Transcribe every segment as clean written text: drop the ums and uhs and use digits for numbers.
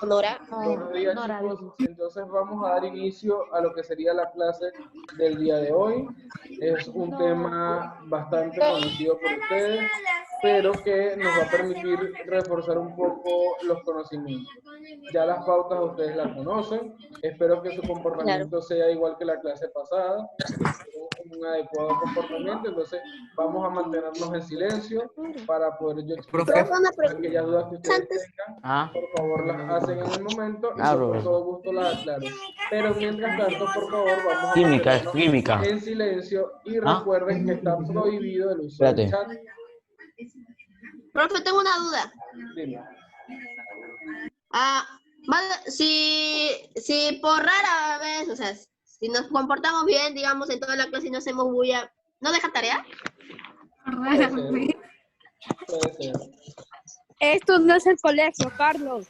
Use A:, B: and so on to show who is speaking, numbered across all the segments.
A: Nora.
B: Buenos días, chicos. Entonces vamos a dar inicio a lo que sería la clase del día de hoy. Es un tema bastante conocido por ustedes, pero que nos va a permitir reforzar un poco los conocimientos. Ya las pautas ustedes las conocen. Espero que su comportamiento sea igual que la clase pasada, un adecuado comportamiento. Entonces vamos a mantenernos en silencio para poder yo explicar aquellas dudas que ustedes tengan. Por favor, las hacen en el momento y yo con todo gusto las aclaro. Pero mientras tanto, por favor, vamos a mantenernos en silencio y recuerden que está prohibido el uso del chat.
A: Profe, tengo una duda.
B: Dime.
A: Si por rara vez, o sea, si nos comportamos bien, digamos, en toda la clase y no hacemos bulla, ¿no deja tarea?
B: Puede ser.
C: Esto no es el colegio, Carlos.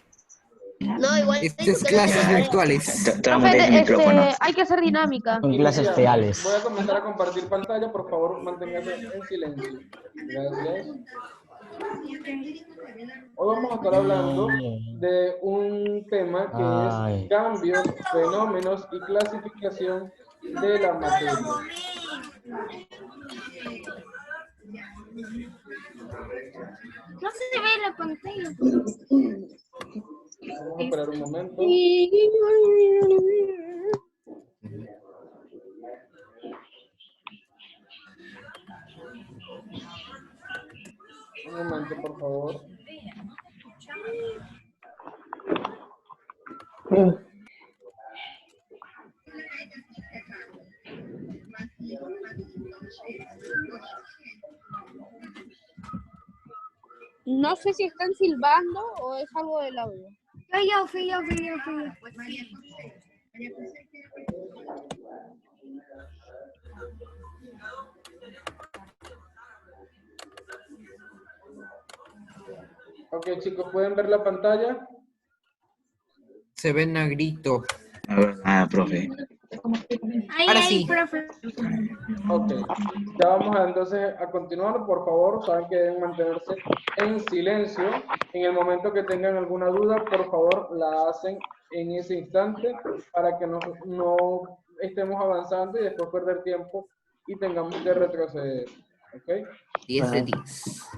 A: No, igual.
D: Estas clases virtuales.
C: Hay que hacer dinámica.
E: Son clases feales.
B: Voy a comenzar a compartir pantalla, por favor, manténgase en silencio. Gracias. Hoy vamos a estar hablando de un tema que es cambios, fenómenos y clasificación de la materia.
C: No se ve la pantalla.
B: Vamos a esperar un momento. Un momento, por favor.
C: No sé si están silbando o es algo del audio. Fui yo.
B: Ok, chicos, ¿pueden ver la pantalla?
D: Se ven a grito.
F: Profe.
D: Ahora sí.
C: Profe.
B: Ok, ya vamos entonces a continuar. Por favor, saben que deben mantenerse en silencio. En el momento que tengan alguna duda, por favor, la hacen en ese instante para que no estemos avanzando y después perder tiempo y tengamos que retroceder. ¿Ok?
D: 10 de 10.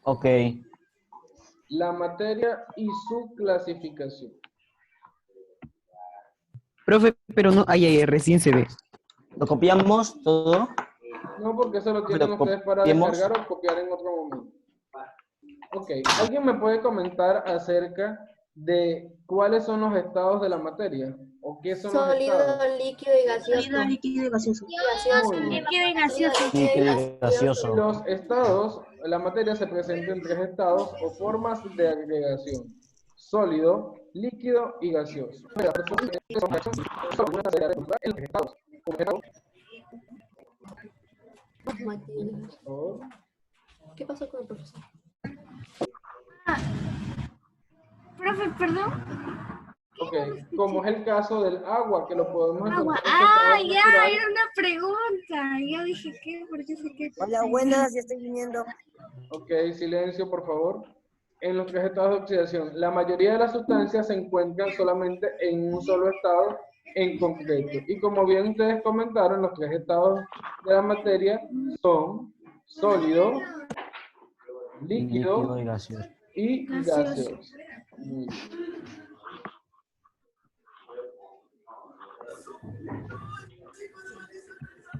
E: Ok.
B: La materia y su clasificación.
D: Profe, pero no, recién se ve.
E: ¿Lo copiamos todo?
B: No, porque eso lo tienen ustedes para descargar o copiar en otro momento. Ok, ¿alguien me puede comentar acerca de cuáles son los estados de la materia? ¿O qué son los estados?
A: Sólido, líquido y gaseoso.
C: Sólido, líquido y gaseoso.
A: Líquido y gaseoso.
E: Líquido y gaseoso.
B: Los estados, la materia se presenta en 3 estados o formas de agregación: sólido, líquido y gaseoso.
A: ¿Qué pasó con el profesor?
C: Profe, perdón.
B: Ok, como es el caso del agua, que lo podemos encontrar en
C: Ya,
B: natural.
C: era una pregunta. Yo dije, ¿qué? ¿Por qué sé qué?
G: Hola, buenas, ya estoy viniendo.
B: Ok, silencio, por favor. En los 3 estados de oxidación, la mayoría de las sustancias se encuentran solamente en un solo estado en concreto. Y como bien ustedes comentaron, los 3 estados de la materia son sólido, líquido
E: y gaseoso.
B: y gaseoso. Muy bien.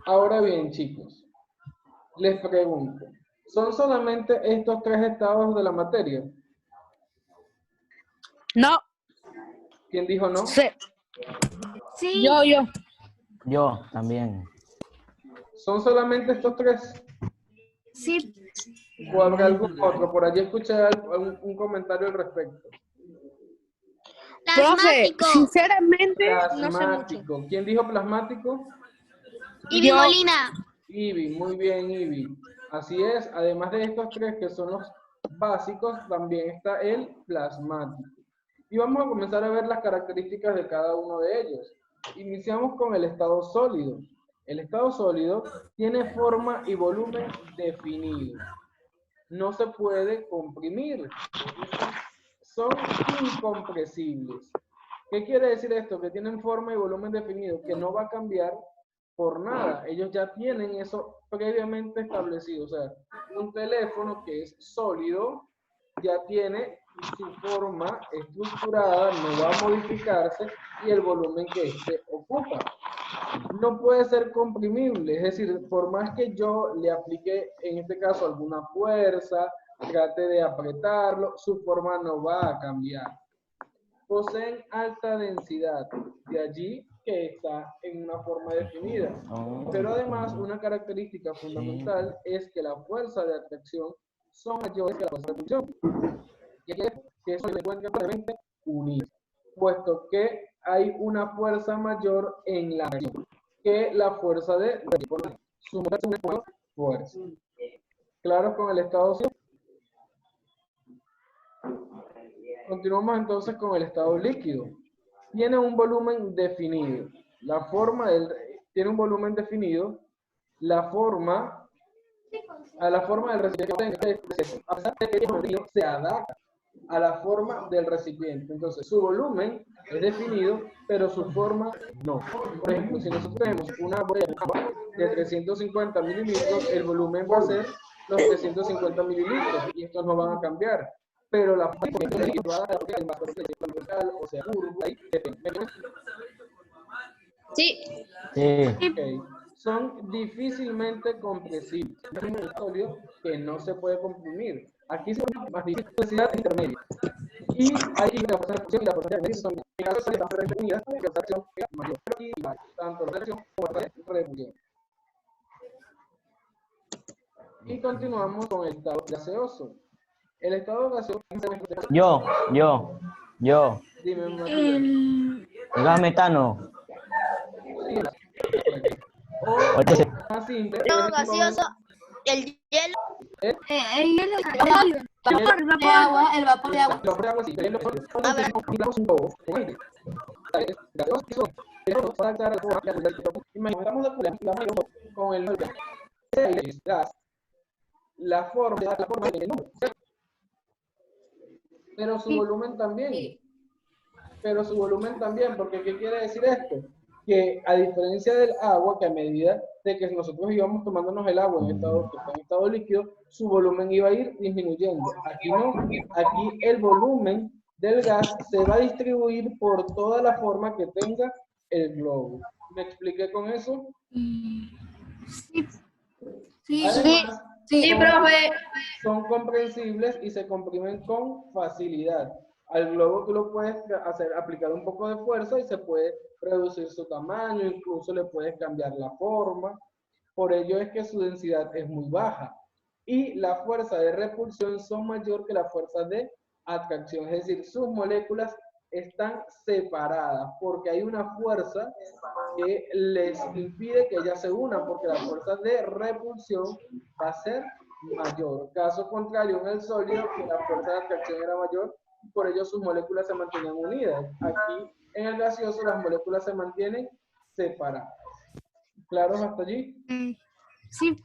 B: Ahora bien, chicos, les pregunto, ¿son solamente estos 3 estados de la materia?
C: No.
B: ¿Quién dijo no?
C: Sí. Yo.
E: Yo también.
B: ¿Son solamente estos 3?
C: Sí.
B: ¿O habrá algún otro? Por allí escuché un comentario al respecto.
C: Profe, sinceramente, no sé
B: Plasmático.
C: mucho.
B: ¿Quién dijo plasmático?
A: Ivy Molina.
B: Ivy, muy bien, Ivy. Así es, además de estos 3 que son los básicos, también está el plasmático. Y vamos a comenzar a ver las características de cada uno de ellos. Iniciamos con el estado sólido. El estado sólido tiene forma y volumen definidos. No se puede comprimir. son incompresibles. ¿Qué quiere decir esto? Que tienen forma y volumen definido, que no va a cambiar por nada. Ellos ya tienen eso previamente establecido. O sea, un teléfono que es sólido ya tiene su forma estructurada, no va a modificarse, y el volumen que éste ocupa. No puede ser comprimible, es decir, por más que yo le aplique, en este caso, alguna fuerza, trate de apretarlo, su forma no va a cambiar. Poseen alta densidad, de allí que está en una forma definida. Pero además, una característica fundamental es que la fuerza de atracción son mayores que la fuerza de repulsión. Y que eso se encuentra claramente unido, puesto que hay una fuerza mayor en la acción que la fuerza de repulsión. Sumar una fuerza. ¿Claros con el estado 100? Continuamos entonces con el estado líquido. Tiene un volumen definido. Tiene un volumen definido. A la forma del recipiente se adapta a la forma del recipiente. Entonces, su volumen es definido, pero su forma no. Por ejemplo, si nosotros tenemos una botella de 350 mililitros, el volumen va a ser los 350 mililitros, y estos no van a cambiar. Pero la forma o sea, ahí depende.
A: Sí.
E: Sí.
B: Okay. Son difícilmente compresibles. Es un sólido que no se puede comprimir. Aquí se llama más difícil intermedia. Y hay la fuerza de acción y la fuerza de repulsión son unidas, la fuerza de acción es mayor. Tanto la acción como la repulsión. Y continuamos con el estado gaseoso. El estado gaseoso.
E: Yo.
B: Dime, Matías.
C: El...
E: Gas metano.
B: Sí, o más simple,
A: No, gaseoso, el hielo.
C: el hielo, el vapor de agua.
B: El vapor de agua, sí, pero
A: A ver.
B: un globo con aire. Imaginamos con el gas, la forma del número. Pero su volumen también. Porque ¿qué quiere decir esto? Que a diferencia del agua, que a medida de que nosotros íbamos tomándonos el agua en estado líquido, su volumen iba a ir disminuyendo. Aquí no, aquí el volumen del gas se va a distribuir por toda la forma que tenga el globo. ¿Me expliqué con eso? Además,
A: Sí, profe.
B: son comprensibles y se comprimen con facilidad. Al globo tú lo puedes aplicar un poco de fuerza y se puede reducir su tamaño, incluso le puedes cambiar la forma. Por ello es que su densidad es muy baja. Y la fuerza de repulsión son mayor que la fuerza de atracción. Es decir, sus moléculas están separadas porque hay una fuerza que les impide que ellas se unan, porque la fuerza de repulsión va a ser mayor. Caso contrario, en el sólido, que la fuerza de atracción era mayor, por ello sus moléculas se mantienen unidas. Aquí, en el gaseoso, las moléculas se mantienen separadas. ¿Claros hasta allí?
C: Sí.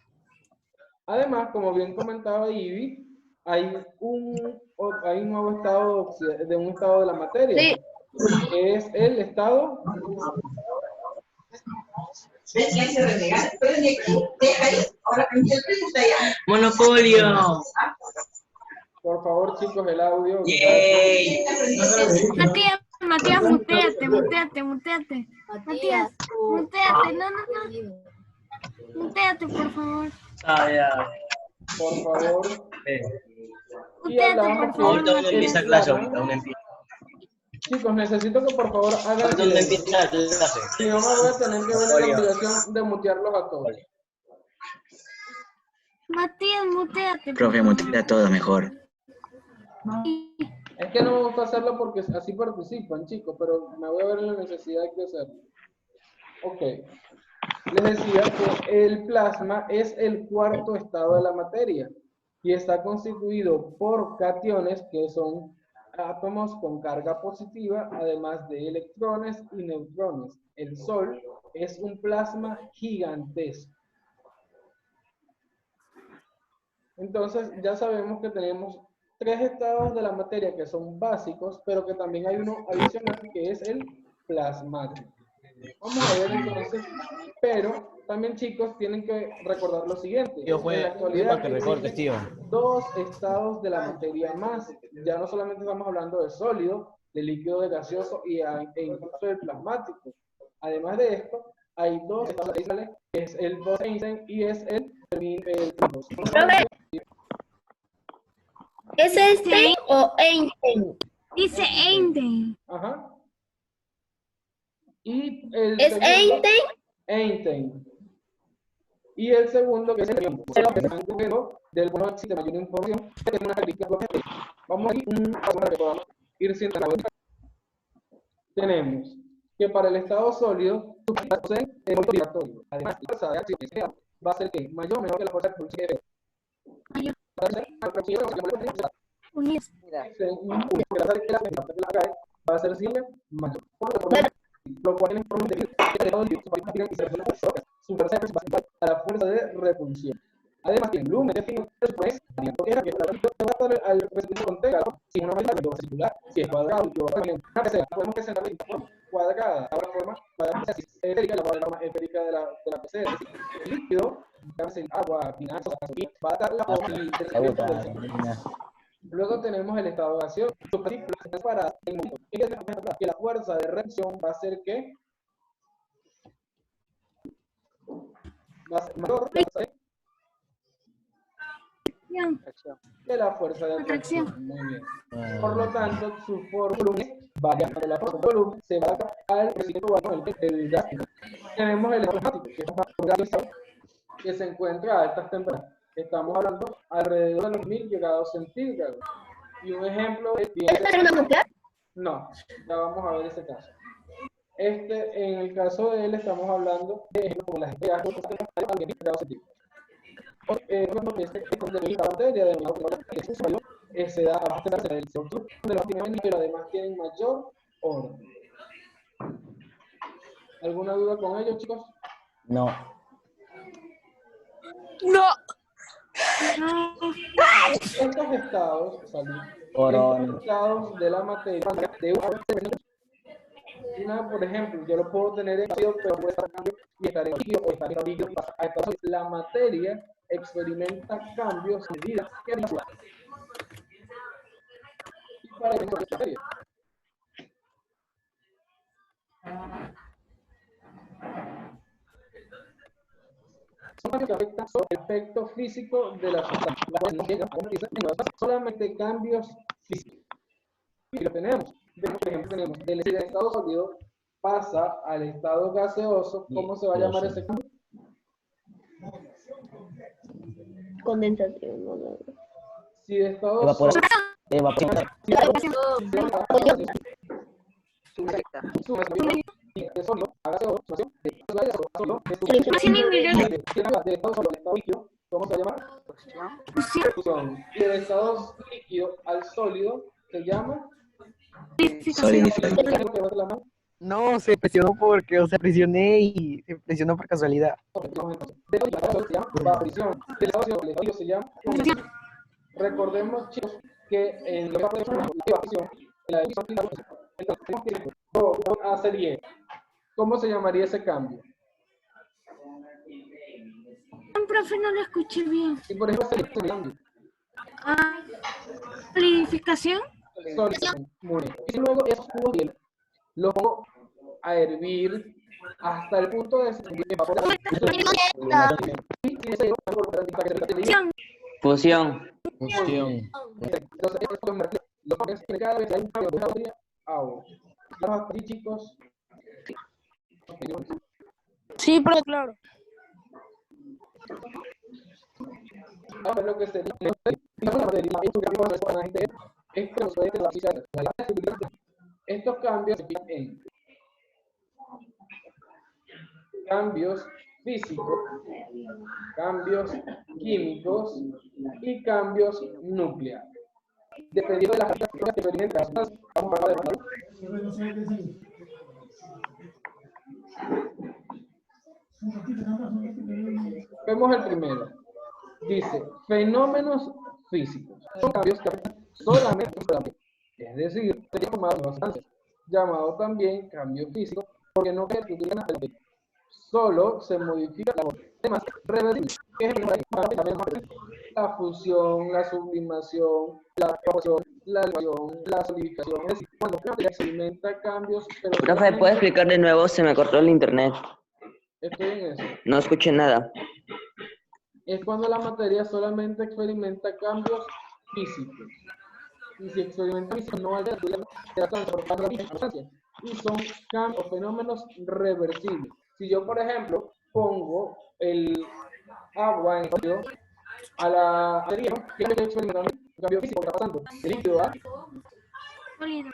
B: Además, como bien comentaba Ivy, hay un nuevo estado de un estado de la materia,
A: Sí.
B: que es el estado
F: Monopolio.
B: Por favor, chicos, el audio.
C: Matías, muteate. Matías, muteate, no. Muteate, por favor.
B: Por favor. Y
C: Muteate,
B: hablamos
C: por favor.
F: Ahorita uno empieza clase, ahorita uno empieza.
B: Chicos, necesito que por favor hagan
F: Ahorita uno
B: silencio.
F: empieza clase.
B: Si no, me voy a tener que ver la obligación de mutearlos a todos.
C: Matías, muteate.
F: Profe, mutea todo mejor.
B: Es que no me gusta hacerlo porque así participan, chicos, pero me voy a ver la necesidad de hacerlo. Ok. Les decía que el plasma es el cuarto estado de la materia y está constituido por cationes, que son átomos con carga positiva, además de electrones y neutrones. El Sol es un plasma gigantesco. Entonces, ya sabemos que tenemos tres estados de la materia que son básicos, pero que también hay uno adicional que es el plasmático. Vamos a ver entonces, pero también chicos tienen que recordar lo siguiente.
E: Tío,
B: En la actualidad
E: para que recortes, tío.
B: dos estados de la materia más. Ya no solamente estamos hablando de sólido, de líquido, de gaseoso e incluso del plasmático. Además de esto, hay dos estados adicionales, que es el Bose-Einstein y es el
G: ¿Es Einstein o Einstein?
H: Dice Einstein.
B: Ajá. Y el
G: ¿Es
B: segundo,
G: Einstein?
B: Einstein. Y el segundo, que es el tiempo. Del cual existe mayor información, que tiene una característica. Vamos a ir un paso para que podamos ir sin trabajo. Tenemos que para el estado sólido, su posee el movimiento vibratorio. Además, la fuerza de acción va a ser que mayor o menor que la fuerza de expulsión de
H: Mayor.
B: va a ser simple mayor. Lo cual es por su fuerza de expulsión a la fuerza de repulsión. Además, tiene volumen definido, pues, porque era que va a estar al recipiente contenga, ¿no? Si una manera de circular, si es cuadrado, una pecera, podemos presentar de forma cuadrada, de la forma cuadrada, si es esférica, la forma esférica de la pecera, es decir, el líquido, el agua, vinagre, va a dar la forma del recipiente del. Luego tenemos el estado gaseoso, para que la fuerza de reacción va a ser que va a ser mayor que la fuerza de atracción. Muy bien. Por lo tanto, su volumen variando la fuerza de volumen se va al recipiente el gas. Tenemos el plasmático, que es un gas que se encuentra a altas temperaturas. Estamos hablando alrededor de los 1000 grados centígrados. Y un ejemplo es... No, ya vamos a ver ese caso. En el caso de él estamos hablando de ejemplos como las estrellas a 1000 grados centígrados. Se da a base del CO2, pero además tienen mayor orden. ¿Alguna duda con ello, chicos?
E: No.
H: No.
B: Estos estados,
E: Corona.
B: estados de la materia de una, por ejemplo, yo lo puedo tener en ácido, pero puede estar cambio y estar en líquido o estar en líquido. La materia experimenta cambios en medida que habitúa. Y para eso es materia. Son cambios que afectan solo el efecto físico de la sustancia. La cual no llega a utilizar solamente cambios físicos. Y lo tenemos. Por ejemplo, tenemos del estado sólido pasa al estado gaseoso. ¿Cómo se va a llamar ese cambio?
G: Condensación. No.
B: Si de estado
E: Evaporación.
B: ¿Cómo se llama? Fusión. Y el estado líquido al sólido se llama
F: Solidificación.
D: No, se presionó porque, o sea, presioné y se presionó por casualidad.
B: Se llama. Recordemos, chicos, que en la evaporación, sería, ¿cómo se llamaría ese cambio?
H: Profe, no lo escuché bien.
B: Y por ejemplo, ese cambio.
H: Solidificación.
B: Muy bien. Y luego esos cubos de hielo los pongo a hervir hasta el punto de
F: Fusión.
E: Fusión.
B: Entonces, cada vez hay un cambio de agua. ¿Estamos aquí, chicos?
C: Sí, pero claro.
B: Vamos a ver lo que sería. Estos cambios se fijan en cambios físicos, cambios químicos y cambios nucleares. Dependiendo de las características que experimentan, vamos a ver. Vemos el primero. Dice, fenómenos físicos. Son cambios que afectan solamente, es decir, sería formado nuevas sustancias, llamado también cambio físico, porque no queda solo se modifica la forma. Además, reversible, que es la fusión, la sublimación, la evaporación, la licuación, la solidificación. Es decir, cuando una materia experimenta cambios, pero
F: Profe,
B: solamente-
F: ¿puede explicar de nuevo? Se me cortó el internet.
B: estoy en eso.
F: No escuché nada.
B: Es cuando la materia solamente experimenta cambios físicos. Y si experimenta físicos no altera la sustancia. Y son cambios, fenómenos reversibles. Si yo, por ejemplo, pongo el agua en el sólido a la batería, ¿qué estoy experimentando? Un cambio físico que está pasando de líquido
H: Sólido.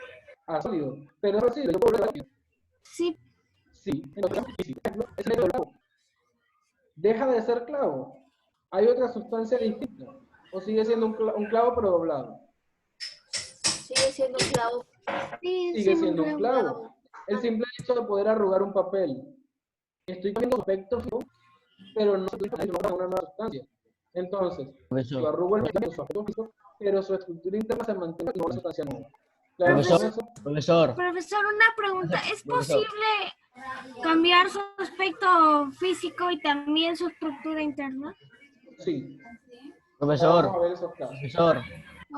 B: a sólido. Pero es reversible, yo puedo volver a la
H: Sí.
B: Sí, entonces, por ejemplo, es el clavo. Deja de ser clavo. Hay otra sustancia distinta. O sigue siendo un clavo pero doblado.
A: Sigue siendo un clavo.
H: Sí,
B: Sigue
H: sí,
B: siendo un
H: creo.
B: clavo. El simple hecho de poder arrugar un papel. Estoy cambiando su aspecto físico, pero no estoy cambiando una nueva sustancia. Entonces,
E: Profesor.
B: yo arrugo el papel, su aspecto físico, pero su estructura interna se mantiene y no la sustancia nueva. Claro,
E: Profesor.
B: con eso,
E: Profesor.
H: Profesor, una pregunta. ¿Es
E: Profesor.
H: posible cambiar su aspecto físico y también su estructura interna?
B: sí.
E: Profesor.
B: Vamos a ver esos casos.
E: Profesor.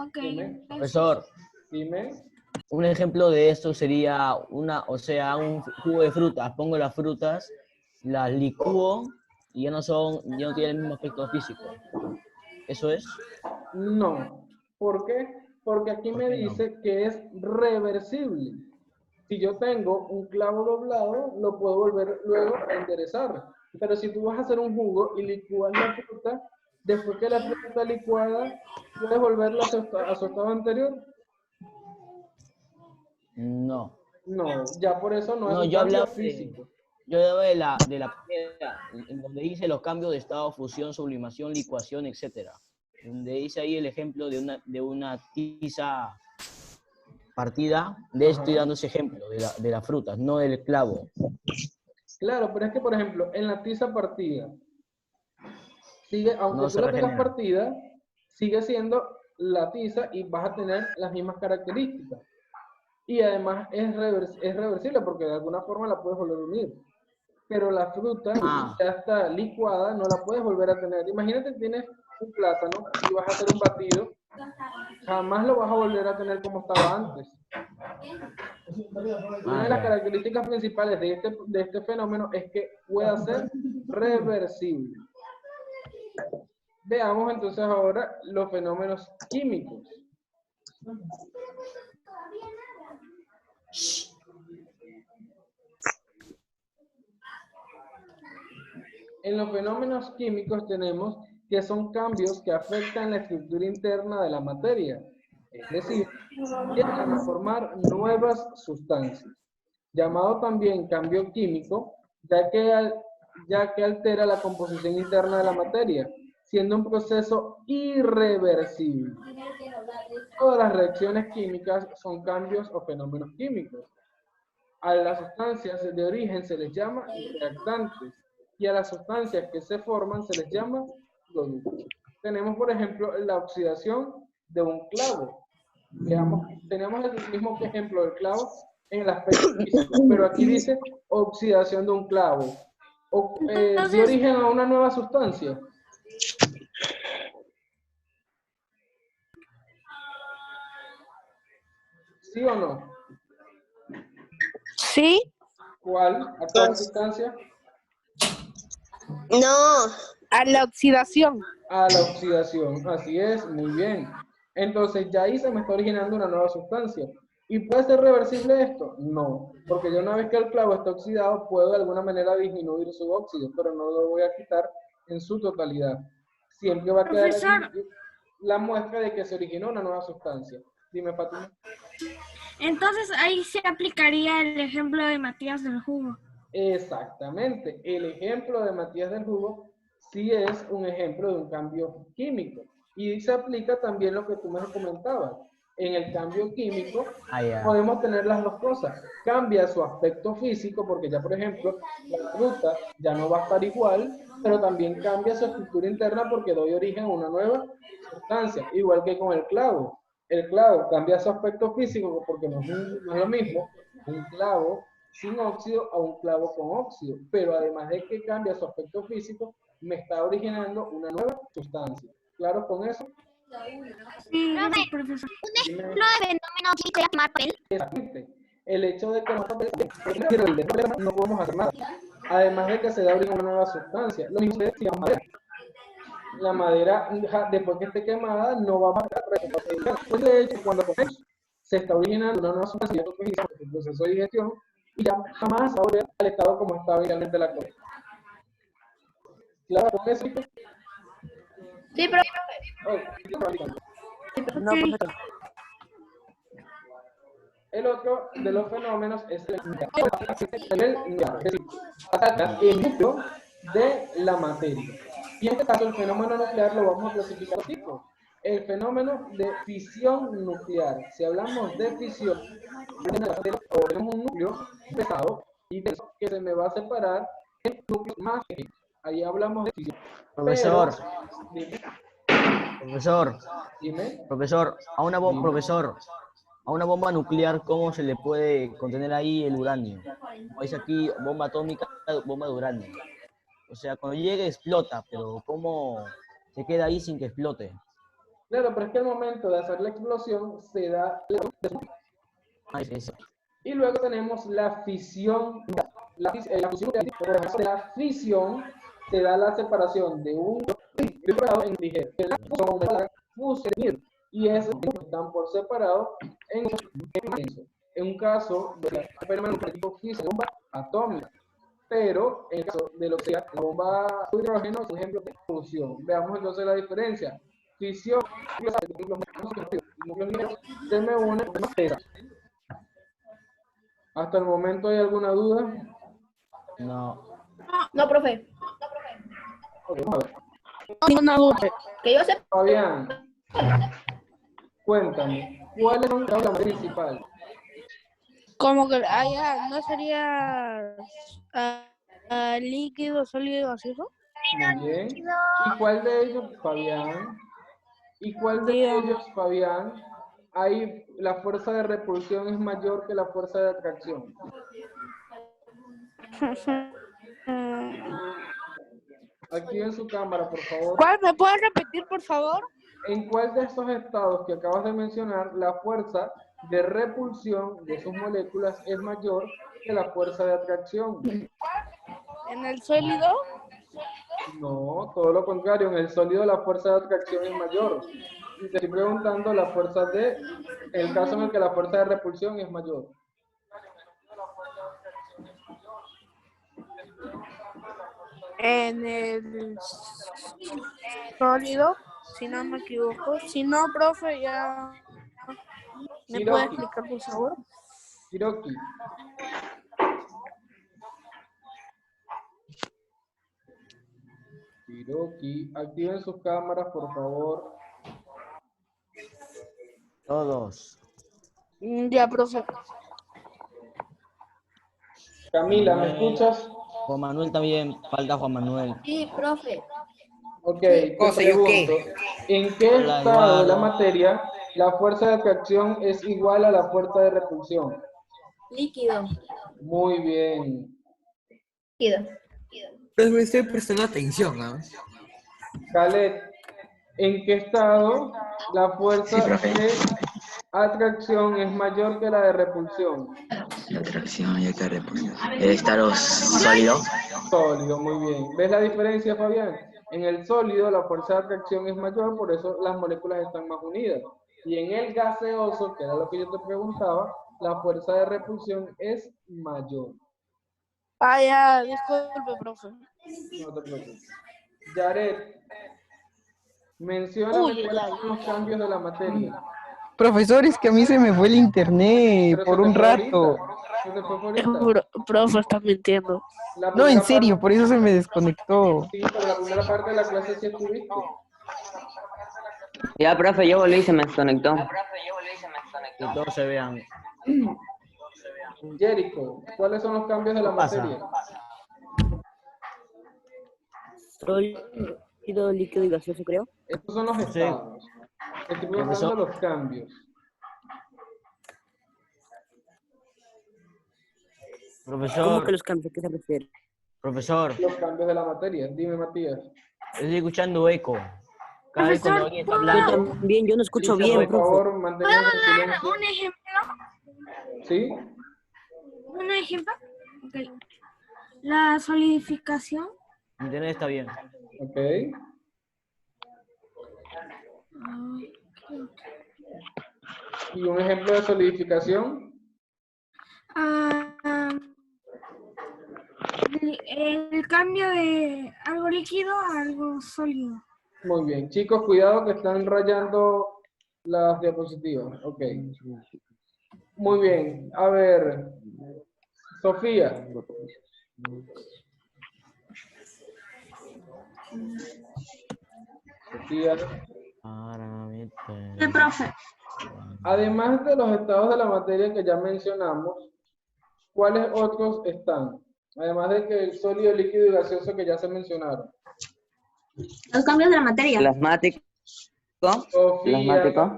H: Ok.
B: Dime.
E: Profesor.
B: Dime.
E: Un ejemplo de esto sería un jugo de frutas. Pongo las frutas, las licúo y ya no tienen el mismo aspecto físico. ¿Eso es?
B: No. ¿Por qué? Porque aquí
E: ¿Por
B: me
E: qué no?
B: dice que es reversible. Si yo tengo un clavo doblado, lo puedo volver luego a enderezar. Pero si tú vas a hacer un jugo y licúas la fruta, después que la fruta está licuada, ¿puedes volverla a su estado anterior?
E: No.
B: No, ya por eso no,
E: No,
B: es un
E: yo
B: cambio
E: hablaba
B: físico.
E: de la primera, en donde dice los cambios de estado, fusión, sublimación, licuación, etcétera. Donde dice ahí el ejemplo de una tiza partida. De eso estoy
B: Ajá.
E: dando ese ejemplo, de las frutas, no del clavo.
B: Claro, pero es que, por ejemplo, en la tiza partida, aunque
E: No
B: tú
E: se
B: la tengas
E: regenera.
B: partida, sigue siendo la tiza y vas a tener las mismas características. Y además es reversible porque de alguna forma la puedes volver a unir. Pero la fruta ya está licuada, no la puedes volver a tener. Imagínate que tienes un plátano y vas a hacer un batido, jamás lo vas a volver a tener como estaba antes. Una de las características principales de este fenómeno es que pueda ser reversible. Veamos entonces ahora los fenómenos químicos. En los fenómenos químicos tenemos que son cambios que afectan la estructura interna de la materia, es decir, llegan a formar nuevas sustancias, llamado también cambio químico, ya que altera la composición interna de la materia, siendo un proceso irreversible. Todas las reacciones químicas son cambios o fenómenos químicos. A las sustancias de origen se les llama reactantes y a las sustancias que se forman se les llama productos. Tenemos, por ejemplo, la oxidación de un clavo. Veamos, tenemos el mismo ejemplo del clavo en el aspecto físico, pero aquí dice oxidación de un clavo. ¿Dio origen a una nueva sustancia? ¿Sí o no?
C: Sí.
B: ¿Cuál? ¿A cuál sustancia?
A: No.
C: A la oxidación.
B: A la oxidación, así es, muy bien. Entonces ya ahí se me está originando una nueva sustancia. ¿Y puede ser reversible esto? No, porque yo una vez que el clavo está oxidado, puedo de alguna manera disminuir su óxido, pero no lo voy a quitar en su totalidad. Siempre va a quedar aquí la muestra de que se originó una nueva sustancia. Dime, Fátima.
H: Entonces ahí se aplicaría el ejemplo de Matías del jugo.
B: Exactamente. El ejemplo de Matías del jugo sí es un ejemplo de un cambio químico. Y se aplica también lo que tú me comentabas. En el cambio químico podemos tener las dos cosas. Cambia su aspecto físico, porque ya, por ejemplo, la fruta ya no va a estar igual, pero también cambia su estructura interna porque doy origen a una nueva sustancia, igual que con el clavo. el clavo cambia su aspecto físico porque no es lo mismo un clavo sin óxido a un clavo con óxido, pero además de que cambia su aspecto físico, me está originando una nueva sustancia. ¿Claro con eso?
H: Sí, gracias, profesor.
B: Dime.
G: de fenómeno químico llamar papel.
B: Exactamente. El hecho de que no podemos hacer nada. Además de que se da una nueva sustancia. Lo mismo es la madera. La madera, después que esté quemada, no va a pasar. Pues de hecho, cuando comemos, se está originando una nueva sustancia, el proceso de digestión, y ya jamás va a volver al estado como estaba originalmente la comida. ¿Claro con eso?
G: Sí, profe.
D: No, profesor.
B: El otro de los fenómenos es el ataca el núcleo de la materia. Y en este caso el fenómeno nuclear lo vamos a clasificar por tipos. El fenómeno de fisión nuclear. Si hablamos de fisión, tenemos un núcleo pesado y de eso que se me va a separar en núcleos más pequeños. Ahí hablamos de fisión.
E: Profesor,
B: Pero,
E: profesor,
B: dime.
E: profesor, profesor, a una bomba nuclear, ¿cómo se le puede contener ahí el uranio? Como dice aquí, bomba atómica, bomba de uranio. O sea, cuando llegue explota, pero ¿cómo se queda ahí sin que explote?
B: Claro, pero es que al momento de hacer la explosión se da
E: Ah, sí.
B: y luego tenemos la fisión. La fisión de la fisión se da la separación de un grado en ligero. Fusión y esos están por separado en un caso de fenómeno tipo físico, bomba atómica. Pero en el caso de lo que sea la bomba de hidrógeno es un ejemplo de fusión. Veamos entonces la diferencia. Fisión, se me une más pesa. ¿Hasta el momento hay alguna duda?
E: No.
G: No, profe.
B: Ok, vamos a ver.
C: Ninguna duda.
G: Que yo sepa.
B: Fabián, cuéntame, ¿cuál es la materia principal?
C: Como que no sería líquido, sólido, gaseoso.
B: Muy bien. ¿Y cuál de ellos, Fabián? ¿Y cuál de ellos, Fabián, hay la fuerza de repulsión es mayor que la fuerza de atracción? Aquí en su cámara, por favor.
C: ¿Cuál? ¿Me puedes repetir, por favor?
B: ¿En cuál de estos estados que acabas de mencionar la fuerza de repulsión de sus moléculas es mayor que la fuerza de atracción?
C: ¿En el sólido?
B: No, todo lo contrario. En el sólido la fuerza de atracción es mayor. Y te estoy preguntando la fuerza de, el caso en el que la fuerza de repulsión es mayor.
C: En el sólido, si no me equivoco. Si no, profe, ya me puede explicar, por favor.
B: Hiroki. Hiroki, activen sus cámaras, por favor.
E: Todos.
C: Ya, profe.
B: Camila, ¿me escuchas?
E: Juan Manuel también, falta Juan Manuel.
G: Sí, profe.
B: Ok, te pregunto, ¿en qué
E: Hola,
B: estado de la
E: Eduardo.
B: materia la fuerza de atracción es igual a la fuerza de repulsión?
G: Líquido.
B: Muy bien.
G: Líquido.
I: Pero me estoy prestando atención, ¿no?
B: Khaled, ¿en qué estado la fuerza
J: Sí, profe.
B: de atracción es mayor que la de repulsión?
J: La atracción y la repulsión. El estado sólido.
B: Sólido, muy bien. ¿Ves la diferencia, Fabián? En el sólido la fuerza de atracción es mayor, por eso las moléculas están más unidas. Y en el gaseoso, que era lo que yo te preguntaba, la fuerza de repulsión es mayor.
C: Ya, disculpe, profe.
B: No te preocupes. Yaret, menciona
C: Uy,
B: cuáles
C: ay.
B: son los cambios de la materia.
D: Profesor, es que a mí se me fue el internet
B: Pero
D: por
B: se te
D: un
B: fue
D: rato.
B: ahorita. Se te fue ahorita.
C: Profe, está mintiendo.
B: La
D: No,
B: primera
D: en serio,
B: parte-
D: por eso se me desconectó.
B: Sí, pero la primera parte de la clase sí estuviste.
F: Ya, profe, yo volví y se me desconectó.
E: Que todos se vean.
B: Jericho, ¿cuáles son los cambios de la
E: ¿Qué pasa?
B: materia?
K: Sólido, líquido y gaseoso, creo.
B: Estos son los
E: Sí.
B: estados. Estoy preguntando los cambios.
E: Profesor.
F: ¿Cómo que los cambios? ¿A qué se refiere?
E: Profesor,
B: Los cambios de la materia. Dime, Matías.
E: estoy escuchando eco. Cada vez cuando alguien está
F: Yo
E: hablando,
F: también, yo no escucho
E: Sí,
F: bien,
B: Por
F: profe.
B: favor, manténganse en
H: ¿Puedo dar
B: silencio.
H: un ejemplo?
B: ¿Sí?
H: ¿Un ejemplo? Ok. La solidificación.
E: internet está bien.
B: Ok. ¿Y un ejemplo de solidificación?
H: Ah, el cambio de algo líquido a algo sólido.
B: Muy bien. Chicos, cuidado que están rayando las diapositivas. Ok. Muy bien. A ver. Sofía. Sofía.
H: Sí, profe.
B: Además de los estados de la materia que ya mencionamos, ¿cuáles otros están? Además de que el sólido, líquido y gaseoso que ya se mencionaron.
G: Los cambios de la materia.
F: Plasmático.
B: Sofía.
F: Plasmático.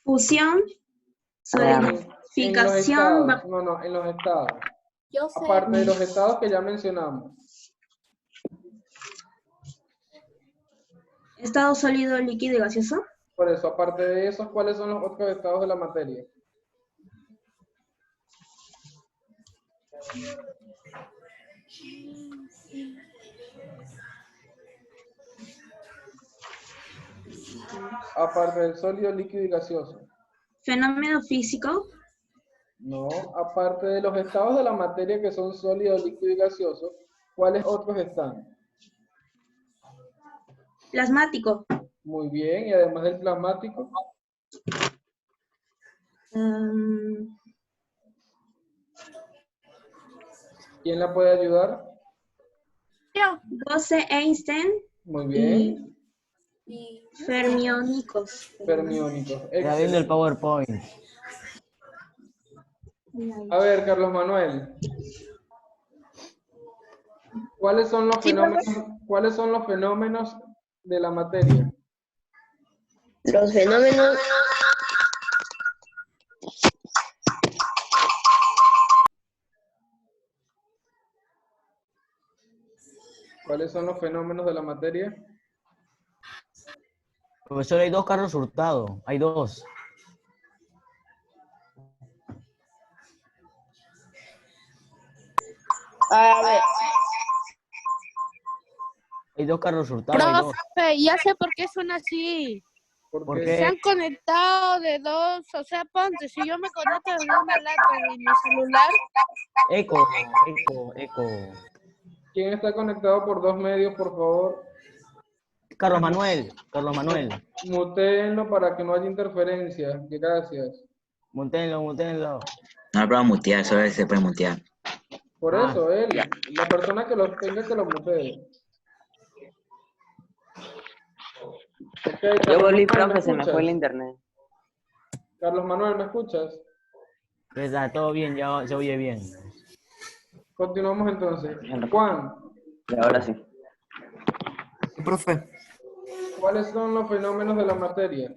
G: Fusión,
B: En los
G: solidificación,
B: estados. No, en los estados.
G: Yo sé.
B: Aparte de los estados que ya mencionamos.
G: Estado sólido, líquido y gaseoso.
B: Por eso, aparte de esos, ¿cuáles son los otros estados de la materia? Aparte del sólido, líquido y gaseoso.
G: Fenómeno físico,
B: No, aparte de los estados de la materia que son sólido, líquido y gaseoso, ¿cuáles otros están?
G: plasmático.
B: Muy bien, y además del plasmático, ¿quién la puede ayudar?
G: Bose-Einstein
B: Muy bien,
G: y fermiónicos.
B: fermiónicos.
E: Está viendo el
B: Excelente.
E: PowerPoint.
B: A ver, Carlos Manuel. ¿Cuáles son los fenómenos de la materia?
A: Los fenómenos.
B: ¿Cuáles son los fenómenos de la materia?
E: Profesor, hay dos carros hurtados. Hay dos.
A: A ver.
E: Hay dos carros hurtados. Hay dos.
C: Profe, ya sé por qué suena así.
E: ¿Por
C: Se
E: qué?
C: han conectado de dos, o sea, ponte, si yo me conecto de una lata de mi celular,
E: Eco.
B: ¿Quién está conectado por dos medios, por favor?
E: Carlos Manuel.
B: Mutéenlo para que no haya interferencia. Gracias.
E: Monténlo.
J: No lo puedo mutear, solo se puede mutear.
B: Por
E: Ah.
B: eso, la persona que lo tenga que lo mutee. Ok,
F: Yo
B: Carlos
F: volví,
B: Manuel, ¿me
F: profe, se me
B: escuchas?
F: fue el internet.
B: Carlos Manuel, ¿me escuchas?
E: Está todo bien, ya se oye bien.
B: Continuamos entonces. Juan,
F: Y ahora sí.
I: Profe,
B: ¿cuáles son los fenómenos de la materia?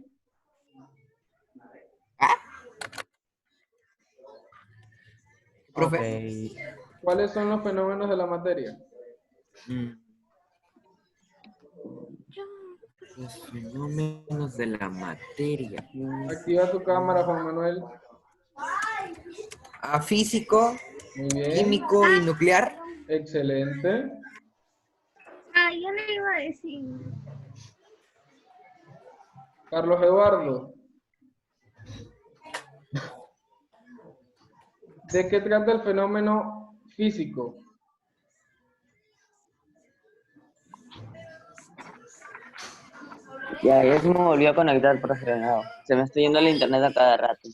I: profe.
E: Ok.
B: ¿Cuáles son los fenómenos de la materia?
I: Los fenómenos de la materia.
B: Activa tu cámara, Juan Manuel.
I: Físico,
B: Muy bien.
I: químico y nuclear.
B: Excelente.
H: Yo le iba a decir.
B: Carlos Eduardo. ¿De qué trata el fenómeno físico?
F: Ya se me volvió a conectar, profe. No, se me está yendo el internet a cada rato.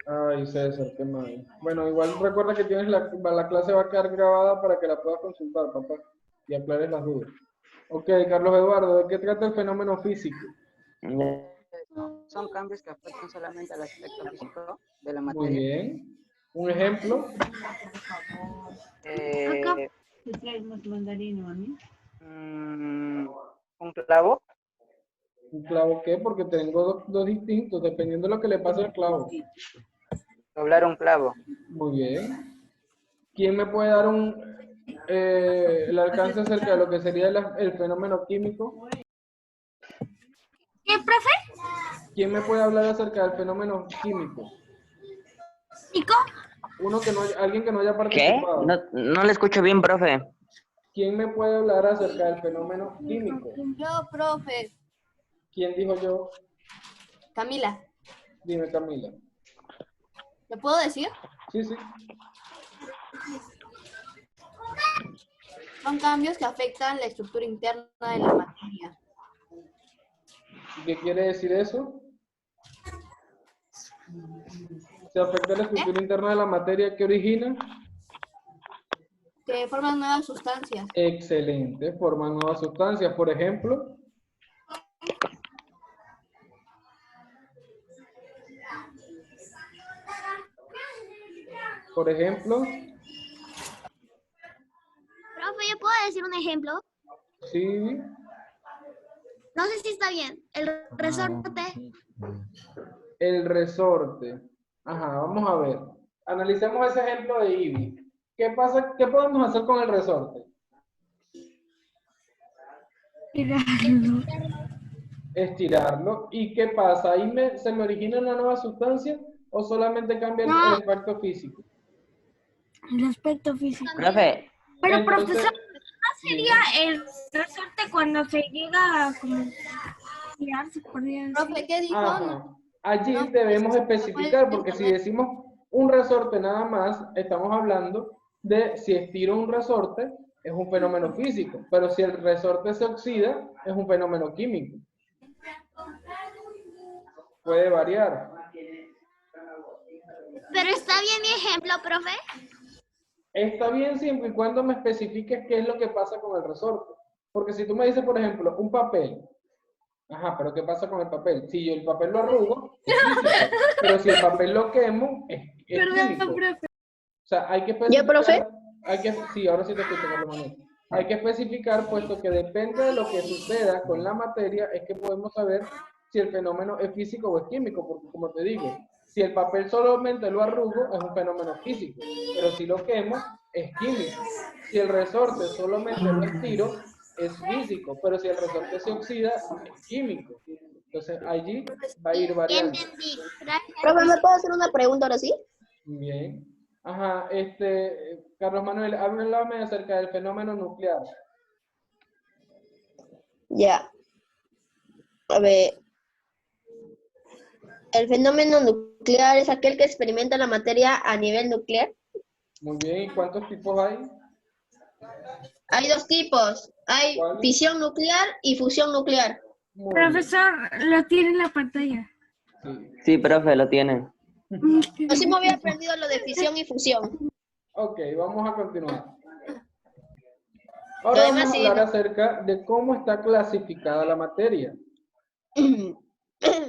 B: Ay, César, qué mal. Bueno, igual recuerda que tienes la clase va a quedar grabada para que la puedas consultar, papá, y aclares las dudas. Ok, Carlos Eduardo, ¿de qué trata el fenómeno físico?
K: Son cambios que afectan solamente al aspecto físico de la
B: Muy
K: materia.
B: bien. ¿Un ejemplo?
K: Un clavo.
B: ¿Un clavo qué? Porque tengo dos distintos, dependiendo de lo que le pase al clavo.
K: Doblar un clavo.
B: Muy bien. ¿Quién me puede dar el alcance acerca de lo que sería el fenómeno químico?
H: ¿Qué, profe?
B: ¿Quién me puede hablar acerca del fenómeno químico?
H: ¿Nico?
B: Alguien que no haya
F: ¿Qué?
B: participado.
F: No le escucho bien, profe.
B: ¿Quién me puede hablar acerca del fenómeno químico?
L: Yo, profe.
B: ¿Quién dijo yo?
L: Camila.
B: Dime, Camila.
L: ¿Le puedo decir?
B: Sí, sí.
L: Son cambios que afectan la estructura interna de la materia.
B: ¿Y qué quiere decir eso? ¿Se afecta la estructura interna de la materia que origina?
L: Que forman nuevas sustancias.
B: Excelente, forman nuevas sustancias. Por ejemplo,
H: Profe, ¿yo puedo decir un ejemplo?
B: sí,
H: No sé si está bien. El resorte.
B: el resorte. Ajá, vamos a ver. Analicemos ese ejemplo de Ivy. ¿Qué pasa? ¿Qué podemos hacer con el resorte? Estirarlo. ¿Y qué pasa? ¿Ahí se me origina una nueva sustancia o solamente cambia el aspecto físico?
H: El aspecto físico.
F: Profe,
H: Pero,
B: Entonces,
H: profesor, ¿no sería el resorte cuando se llega a como tirar, se podría decir?
L: Profe, ¿qué dijo?
B: ajá. Allí debemos especificar, porque si decimos un resorte nada más, estamos hablando de si estiro un resorte, es un fenómeno físico, pero si el resorte se oxida, es un fenómeno químico. Puede variar.
H: Pero está bien mi ejemplo, profe.
B: Está bien siempre y cuando me especifiques qué es lo que pasa con el resorte. Porque si tú me dices, por ejemplo, un papel. Ajá, pero ¿qué pasa con el papel? Si yo el papel lo arrugo, es físico. Pero si el papel lo quemo, es químico.
H: Profe.
B: O sea, hay que especificar.
A: ¿Ya, profe?
B: Sí, ahora sí te escucho, Carlos Manuel. Hay que especificar, puesto que depende de lo que suceda con la materia, es que podemos saber si el fenómeno es físico o es químico. Porque, como te digo, si el papel solamente lo arrugo, es un fenómeno físico. Pero si lo quemo, es químico. Si el resorte solamente lo estiro, es físico. Pero si el resorte se oxida, es químico. Entonces, allí va a ir variando.
A: Profe, ¿me puedo hacer una pregunta ahora sí?
B: Bien. Ajá, Carlos Manuel, háblame acerca del fenómeno nuclear.
A: Ya. A ver. El fenómeno nuclear es aquel que experimenta la materia a nivel nuclear.
B: Muy bien, ¿y cuántos tipos hay?
A: Hay dos tipos. Hay
B: ¿Cuáles?
A: fisión nuclear y fusión nuclear.
B: Muy bien.
H: Profesor, lo tiene en la pantalla.
B: Sí.
F: sí, profe, lo tiene.
A: Yo sí me había aprendido lo de fisión y fusión.
B: Ok, vamos a continuar. Ahora
A: Además,
B: vamos a
A: sí,
B: hablar acerca de cómo está clasificada la materia.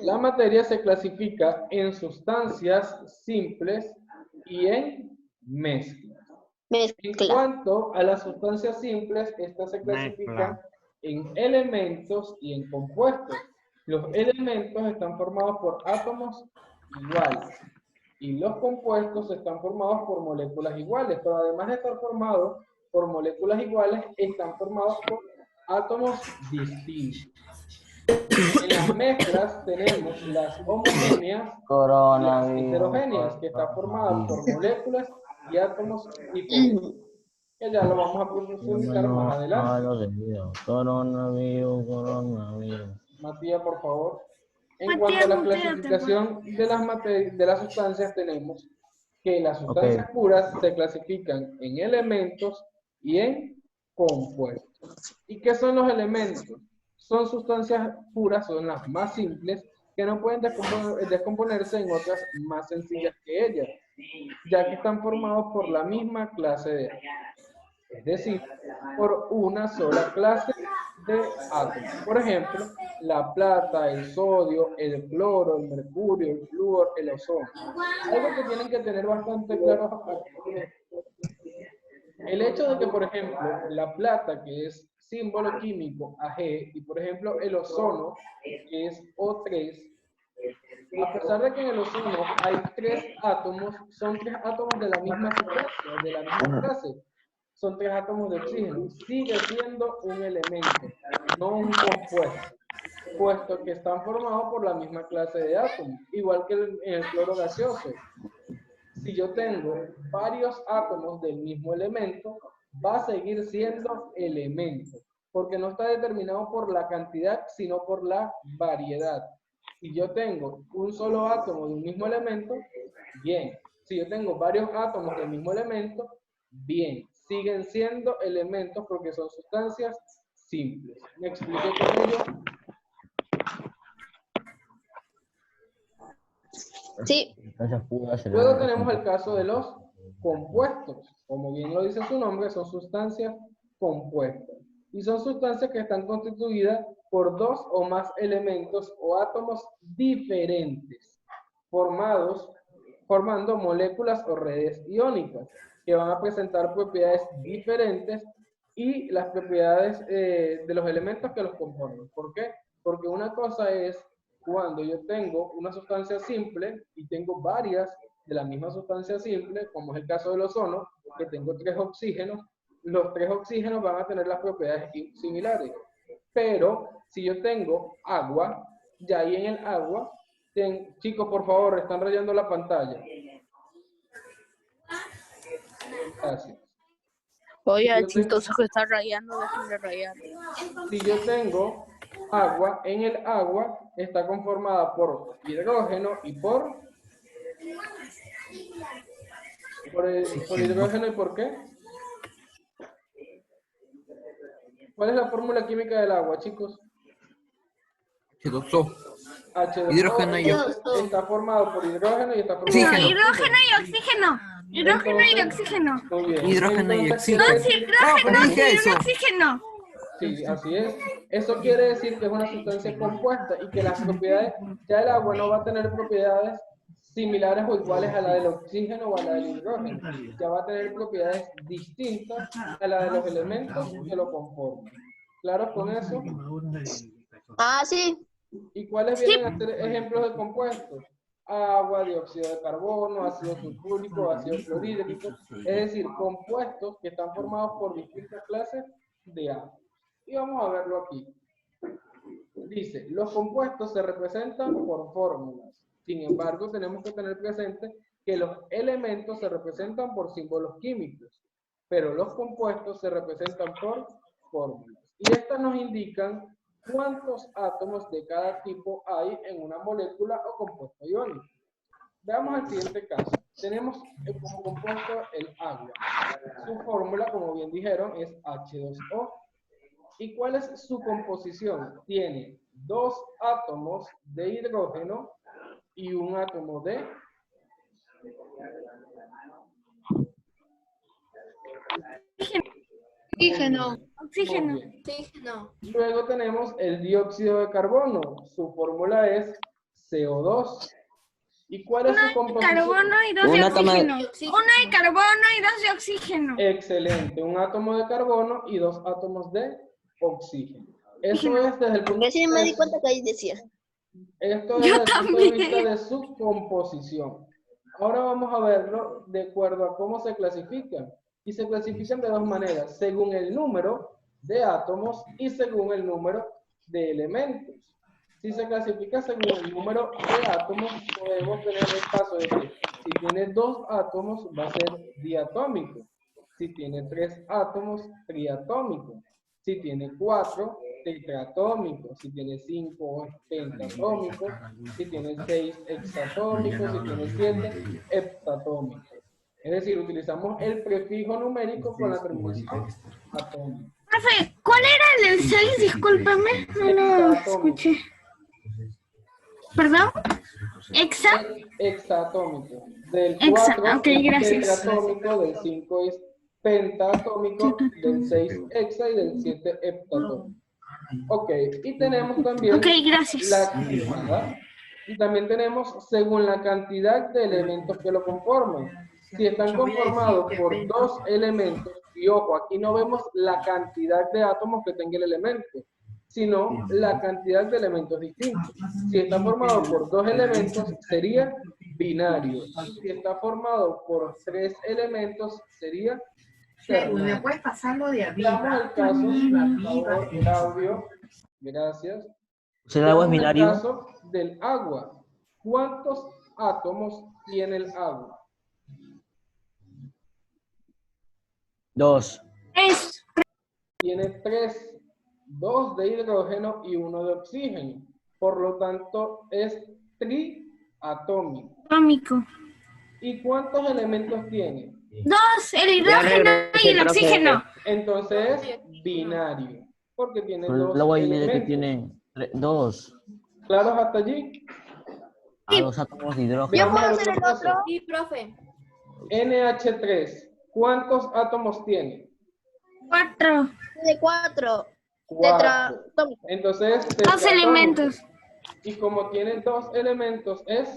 B: La materia se clasifica en sustancias simples y en mezclas. En
A: mezcla.
B: cuanto a las sustancias simples, estas se clasifican en elementos y en compuestos. Los elementos están formados por átomos iguales y los compuestos están formados por moléculas iguales, pero además de estar formados por moléculas iguales, están formados por átomos distintos. En las mezclas tenemos las homogéneas y las heterogéneas, que están formadas por moléculas y átomos diferentes. Que ya lo vamos a profundizar más adelante.
E: Coronavirus.
B: Matías, por favor. En
H: Matías,
B: cuanto a la
H: muteate,
B: clasificación de las sustancias, tenemos que las sustancias puras se clasifican en elementos y en compuestos. ¿Y qué son los elementos? Son sustancias puras, son las más simples, que no pueden descomponerse en otras más sencillas que ellas, ya que están formados por la misma clase de átomos. Es decir, por una sola clase de átomos. Por ejemplo, la plata, el sodio, el cloro, el mercurio, el flúor, el ozono. Algo que tienen que tener bastante claro aquí. El hecho de que, por ejemplo, la plata, que es símbolo químico Ag, y por ejemplo el ozono, que es O3, a pesar de que en el ozono hay 3 átomos, son 3 átomos de la misma sustancia, de la misma clase. Son 3 átomos de oxígeno. Sigue siendo un elemento, no un compuesto, puesto que están formados por la misma clase de átomos, igual que en el cloro gaseoso. Si yo tengo varios átomos del mismo elemento, va a seguir siendo elemento, porque no está determinado por la cantidad, sino por la variedad. Si yo tengo un solo átomo de un mismo elemento, bien. Si yo tengo varios átomos del mismo elemento, bien. Siguen siendo elementos porque son sustancias simples. ¿Me expliqué con ello?
A: Sí.
B: Luego tenemos el caso de los compuestos. Como bien lo dice su nombre, son sustancias compuestas. Y son sustancias que están constituidas por 2 o más elementos o átomos diferentes, formando moléculas o redes iónicas, que van a presentar propiedades diferentes y las propiedades de los elementos que los componen. ¿Por qué? Porque una cosa es cuando yo tengo una sustancia simple y tengo varias de la misma sustancia simple, como es el caso del ozono, que tengo 3 oxígenos, los 3 oxígenos van a tener las propiedades similares. Pero si yo tengo agua, ya ahí en el agua, chicos, por favor, están rayando la pantalla. Gracias.
C: Oye, el chistoso que está rayando, déjenme rayar.
B: Si yo tengo agua, en el agua está conformada por hidrógeno y por hidrógeno y por qué? ¿Cuál es la fórmula química del agua, chicos?
I: H2O.
B: H2O.
I: Hidrógeno y
B: está formado por hidrógeno y está formado
I: oxígeno.
H: Hidrógeno y oxígeno. Hidrógeno y oxígeno.
B: Muy bien.
I: Hidrógeno y
B: Entonces,
I: oxígeno.
H: Dos hidrógenos
I: dije
H: y
I: eso.
H: un oxígeno.
B: Sí, así es. Eso quiere decir que es una sustancia compuesta y que las propiedades, ya el agua no va a tener propiedades similares o iguales a la del oxígeno o a la del hidrógeno. Ya va a tener propiedades distintas a la de los elementos que lo conforman. ¿Claro con eso?
A: Ah, sí.
B: ¿Y cuáles vienen a ser ejemplos de compuestos? Agua, dióxido de carbono, ácido sulfúrico, ácido clorhídrico. Es decir, compuestos que están formados por distintas clases de agua. Y vamos a verlo aquí. Dice, los compuestos se representan por fórmulas. Sin embargo, tenemos que tener presente que los elementos se representan por símbolos químicos, pero los compuestos se representan por fórmulas. Y estas nos indican cuántos átomos de cada tipo hay en una molécula o compuesto iónico. Veamos el siguiente caso. Tenemos como compuesto el agua. Su fórmula, como bien dijeron, es H2O. ¿Y cuál es su composición? Tiene 2 átomos de hidrógeno y un átomo de
H: Oxígeno. Oxígeno.
A: Oxígeno.
B: Luego tenemos el dióxido de carbono. Su fórmula es CO2. ¿Y cuál es su composición?
H: Carbono y 2 de
F: Un átomo de-
H: oxígeno. Uno de carbono y 2 de oxígeno.
B: Excelente. Un átomo de carbono y 2 átomos de oxígeno. Eso es desde el punto
A: Recién me di cuenta que ahí decía.
B: Esto es
H: Yo
B: desde el punto de
H: también.
B: vista de su composición. Ahora vamos a verlo de acuerdo a cómo se clasifican. Y se clasifican de 2 maneras, según el número de átomos y según el número de elementos. Si se clasifica según el número de átomos, podemos tener el caso de que si tiene 2 átomos va a ser diatómico. Si tiene 3 átomos, triatómico. Si tiene 4, tetratómico. Si tiene 5, pentatómico. Si tiene 6, hexatómico. Si tiene 7, heptatómico. Es decir, utilizamos el prefijo numérico con la terminación atómica.
H: Profe, ¿cuál era el 6? Discúlpame, no lo escuché. ¿Perdón? ¿Exa?
B: Hexatómico. Del
H: Hexa,
B: 4
H: ok,
B: es
H: gracias.
B: tetratómico, del 5 es pentatómico, del 6 hexa y del 7 heptatómico. Ok, y tenemos también
H: Ok, gracias.
B: la actividad. Y también tenemos según la cantidad de elementos que lo conforman. Si están conformados por 2 elementos Y ojo, aquí no vemos la cantidad de átomos que tenga el elemento, sino la cantidad de elementos distintos. Si está formado por 2 elementos, sería binario. Si está formado por 3 elementos, sería ternario.
M: ¿Me puedes pasarlo de
B: Veamos el caso, por favor, el audio. Gracias.
E: ¿El agua es
B: Veamos el
E: binario?
B: caso del agua. ¿Cuántos átomos tiene el agua?
E: 2.
B: Tiene 3, 2 de hidrógeno y 1 de oxígeno. Por lo tanto, es triatómico.
H: Atómico.
B: ¿Y cuántos elementos tiene?
H: 2, el hidrógeno y el oxígeno.
B: Entonces es binario, porque tiene
E: El
B: 2
E: agua dice que
B: elementos.
E: tiene 2.
B: ¿Claros hasta allí?
E: A 2 átomos de hidrógeno.
A: ¿Yo
B: Veamos
A: puedo
B: el
A: hacer el
B: otro caso.
A: otro?
L: Sí, profe.
B: NH3, ¿cuántos átomos tiene?
H: 4.
A: De 4.
B: 4. Entonces,
H: 2
B: tetratómico.
H: elementos.
B: Y como tiene 2 elementos, es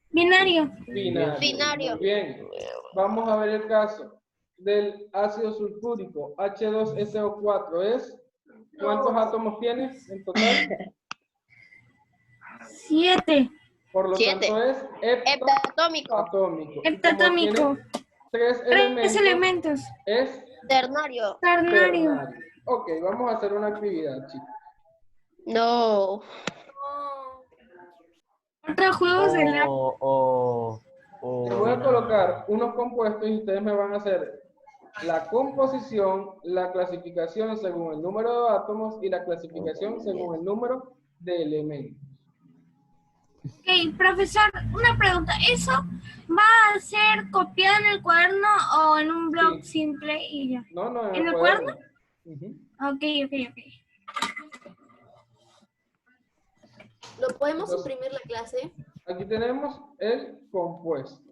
H: Binario.
B: binario.
A: Binario.
B: Muy bien. Vamos a ver el caso del ácido sulfúrico. H2SO4 es. ¿Cuántos átomos tiene en total?
H: 7.
B: Por lo
A: 7.
B: tanto es
A: Heptatómico.
B: heptatómico. Y
H: Heptatómico.
B: como tiene 3
H: 3
B: elementos,
H: elementos.
B: es
A: Ternario.
H: Ternario.
B: ternario. Ok, vamos a hacer una actividad, chicos.
A: No.
H: Otros juegos de la...
B: Les voy a colocar unos compuestos y ustedes me van a hacer la composición, la clasificación según el número de átomos y la clasificación según el número de elementos.
H: Ok, profesor, una pregunta. ¿Eso va a ser copiado en el cuaderno o en un blog simple y ya?
B: No, no,
H: ¿En el cuaderno?
B: Ujú.
H: Ok.
L: ¿Lo podemos
B: Entonces,
L: imprimir la clase?
B: Aquí tenemos el compuesto.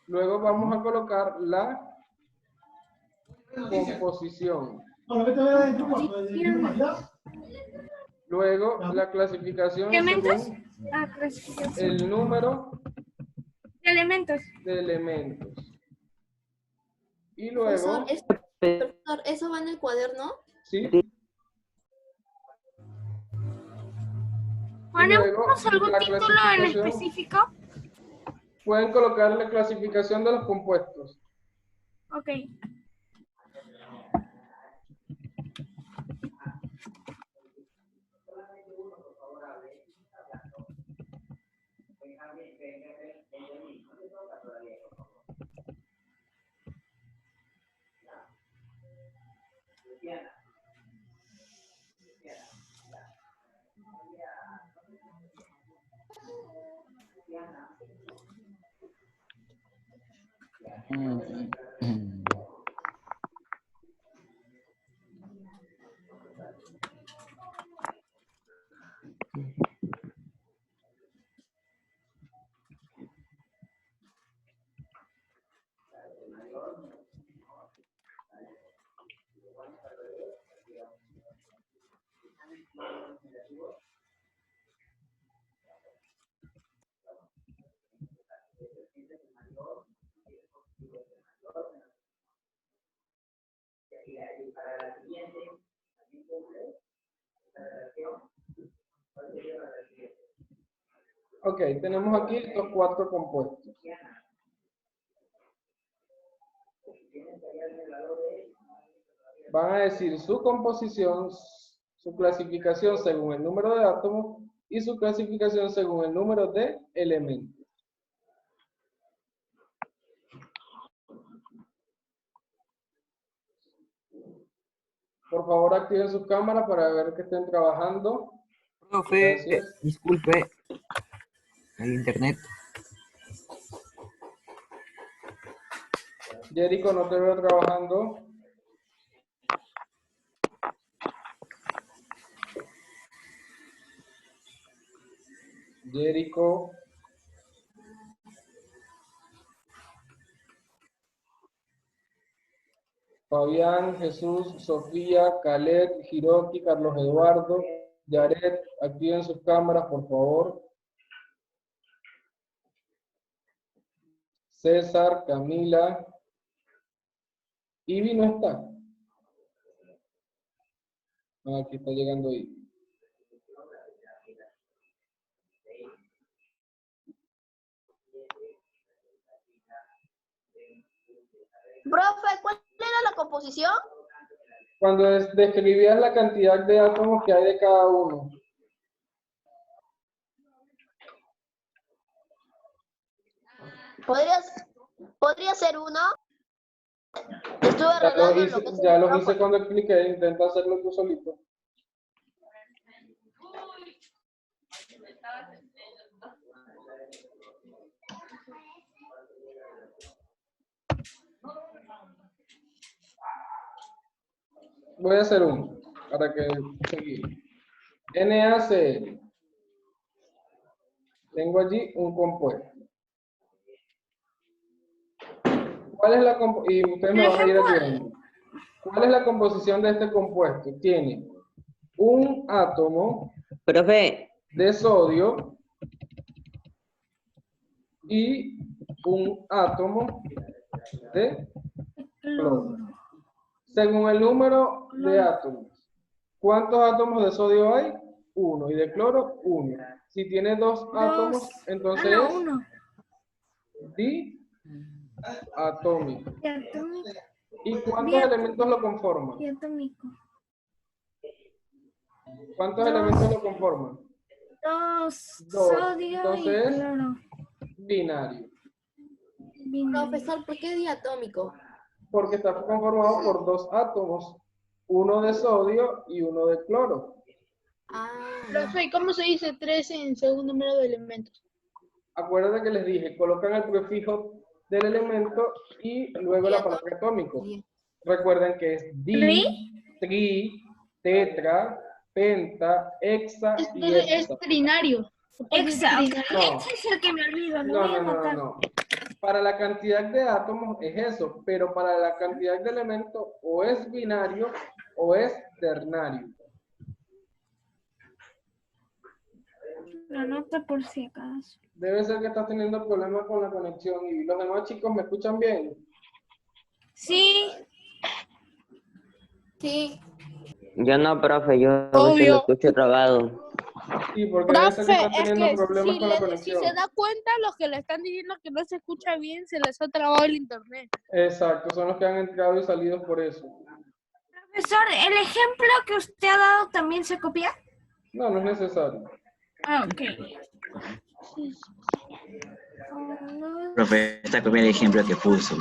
B: Luego vamos a colocar la composición. Luego la clasificación
H: ¿Elementos?
B: según
H: Clasificación.
B: el número
H: Elementos.
B: de elementos. Y luego,
L: Profesor, ¿eso va en el cuaderno?
B: ¿sí?
H: ¿Ponemos algún
B: la
H: título en
B: clasificación.
H: específico?
B: Pueden colocarle clasificación de los compuestos.
H: Ok.
B: Ok, tenemos aquí estos 4 compuestos. Van a decir su composición, su clasificación según el número de átomos y su clasificación según el número de elementos. Por favor, activen sus cámaras para ver que estén trabajando.
I: Profe,
B: Gracias.
I: disculpe. Hay internet.
B: Jerico, no te veo trabajando. Jerico. Fabián, Jesús, Sofía, Caled, Hiroki, Carlos Eduardo, Yaret, activen sus cámaras, por favor. César, Camila, Ivy no está. Ah, aquí está llegando Ivy.
A: Profe, ¿cuál era la composición?
B: Cuando describías la cantidad de átomos que hay de cada uno.
A: ¿Podría ser uno? Estuve
B: Ya
A: arreglando
B: lo
A: lo
B: hice,
A: que es
B: ya
A: el
B: lo hice
A: micrófono.
B: cuando expliqué, intenta hacerlo tú solito. Voy a hacer uno para que seguir. NaCl. Tengo allí un compuesto. ¿Cuál es la y ustedes me van a ir ayudando? ¿Cuál es la composición de este compuesto? Tiene un átomo
F: Profe,
B: de sodio y un átomo de cloro. Según el número de átomos, ¿cuántos átomos de sodio hay? 1. Y de cloro, 1. Si tiene 2 átomos, entonces es diatómico. ¿Y cuántos elementos lo conforman?
H: Diatómico.
B: ¿Cuántos elementos lo conforman?
H: 2
B: 2.
H: sodio
B: Entonces
H: y cloro.
B: Binario.
L: Profesor, ¿por qué diatómico?
B: Porque está conformado por 2 átomos, uno de sodio y uno de cloro.
C: Profe, ¿y cómo se dice 3 en segundo número de elementos?
B: Acuérdense que les dije, colocan el prefijo del elemento y luego la palabra atómico. Recuerden que es tri, tetra, penta, hexa y
C: Es
B: hexa.
C: trinario.
H: Hexa.
B: No.
H: Ese es el que me olvido. Lo voy a anotar.
B: No. Para la cantidad de átomos es eso, pero para la cantidad de elementos o es binario o es ternario.
H: Lo anoto por si acaso.
B: Debe ser que estás teniendo problemas con la conexión. ¿Y los demás chicos me escuchan bien?
H: Sí.
L: Sí.
F: yo no, profe, yo a veces
C: Obvio.
F: lo escucho trabado.
B: Sí, porque debe ser que
C: Profe,
B: estás
C: es
B: teniendo
C: que
B: problemas con la
C: si
B: conexión.
C: se da cuenta, los que le están diciendo que no se escucha bien, se les ha trabado el internet.
B: Exacto, son los que han entrado y salido por eso.
H: Profesor, ¿el ejemplo que usted ha dado también se copia?
B: No, no es necesario.
H: Ah, ok.
J: Profe, esta copia el ejemplo que puso.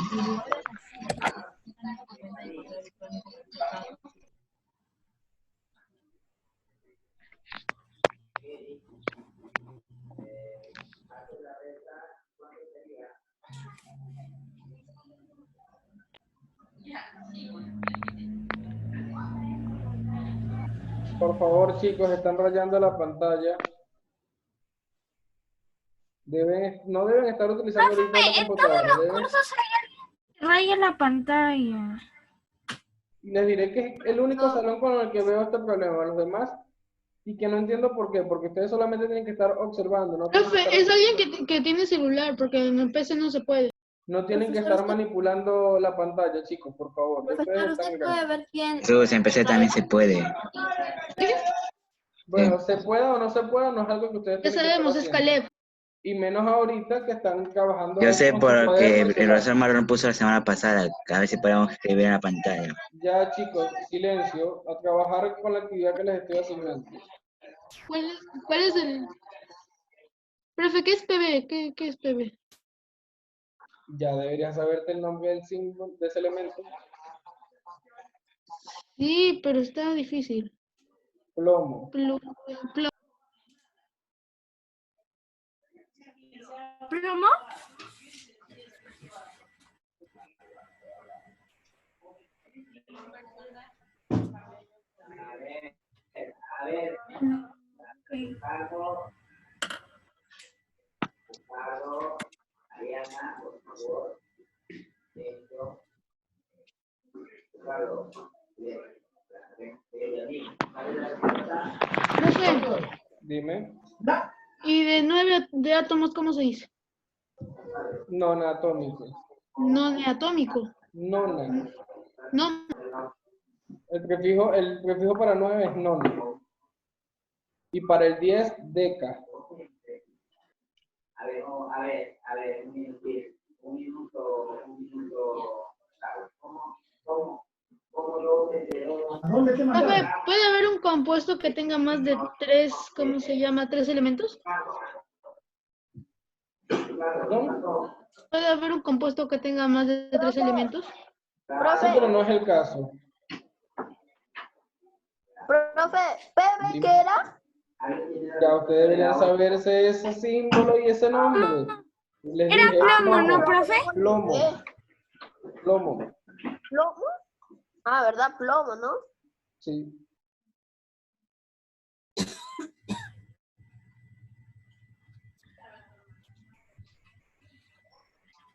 B: Por favor, chicos, están rayando la pantalla. No deben estar utilizando ahorita la computadora.
H: En todos los cursos hay raya la pantalla.
B: Les diré que es el único salón con el que veo este problema. Los demás, y que no entiendo por qué, porque ustedes solamente tienen que estar observando. No tienen que
C: Profe,
B: estar,
C: es alguien que tiene celular, porque en el PC no se puede.
B: no tienen que estar manipulando la pantalla, chicos, por favor.
L: Profesor,
B: Ustedes
L: usted
B: están
L: puede
B: grandes.
L: ver quién.
J: Todos en PC también se puede.
B: Bueno, se pueda o no se pueda, no es algo que ustedes
C: Ya
B: tienen que
C: sabemos,
B: estar
C: es
B: haciendo.
C: Caleb.
B: Y menos ahorita que están trabajando
J: Yo sé
B: con su
J: porque
B: cuaderno
J: el
B: y celular.
J: profesor Marlon puso la semana pasada, que a ver si podemos escribir en la pantalla.
B: Ya, chicos, silencio, a trabajar con la actividad que les estoy asignando.
C: ¿Cuál es el...? Profe, ¿qué es PB? ¿Qué es PB?
B: Ya deberías saberte el nombre del símbolo de ese elemento.
C: Sí, pero está difícil.
B: Plomo.
H: ¿Plomo?
C: Profe,
B: Dime.
C: ¿y de 9 de átomos cómo se dice?
B: Nonatómico.
C: No de atómico.
B: Nona.
M: No.
B: El prefijo para 9 es non. Y para el 10, deca.
N: A ver, un minuto.
M: Profe, ¿puede haber un compuesto que tenga más de 3, ¿cómo se llama? 3 elementos? ¿Puede haber un compuesto que tenga más de 3 elementos?
B: Sí, pero no es el caso.
A: Profe, ¿PB qué era?
B: Ya ustedes deberían saberse ese símbolo y ese nombre. Les
H: Era
B: dije,
H: plomo, ¿no, profe?
B: Plomo. Plomo.
A: ¿Plomo? Ah, ¿verdad? Plomo, ¿no?
B: Sí.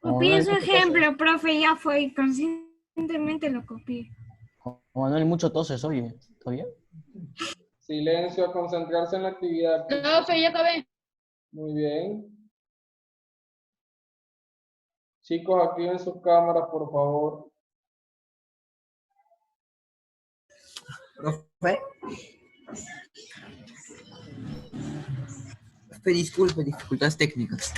H: Copié su ejemplo, profe, ya fue. Conscientemente lo copié.
E: Manuel, mucho toses, oye. ¿Está bien?
B: Silencio, a concentrarse en la actividad.
M: Profe, ya acabé.
B: Muy bien. Chicos, activen sus cámaras, por favor.
K: Profe. Profe, disculpe, dificultades técnicas.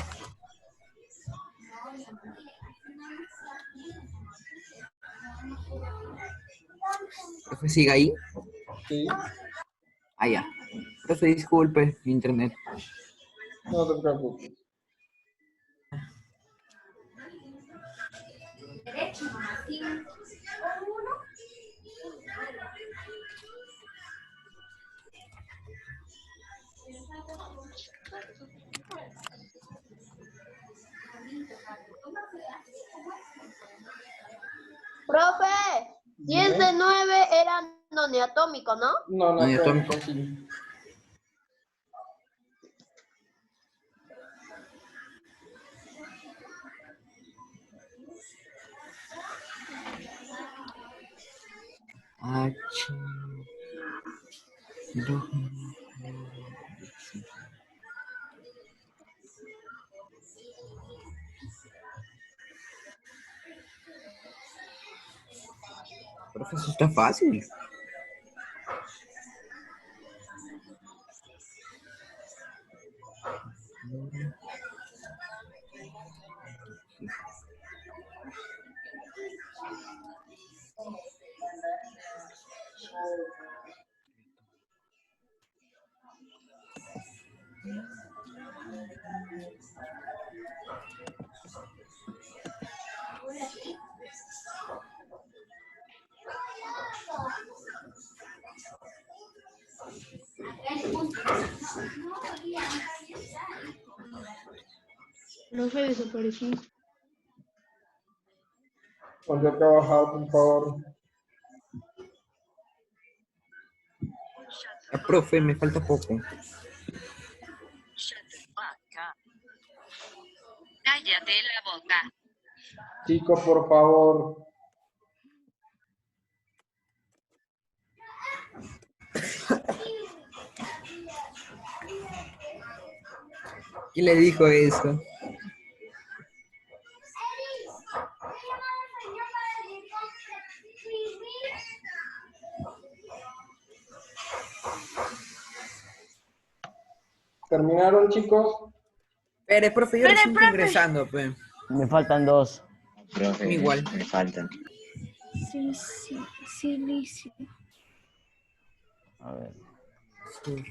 K: Profe, ¿sigue ahí?
B: Sí.
K: Ah, ya. Profe, disculpe, mi internet.
B: No te preocupes.
A: Profe, 10 de 9 era noniatómico, ¿no?
B: No,
K: Noniatómico.
B: sí.
K: H. Profe, eso está fácil.
M: Profe, desaparecí.
B: Ponte a trabajar, por favor.
K: Profe, me falta poco.
O: Cállate la boca.
B: Chicos, por favor.
K: ¿Quién le dijo eso?
B: ¿Terminaron, chicos?
K: Pero, profe, yo recién estoy ingresando, pues.
E: Me faltan 2.
J: Profe,
K: Igual.
J: me faltan.
H: Silicio.
E: A ver.
K: Sí.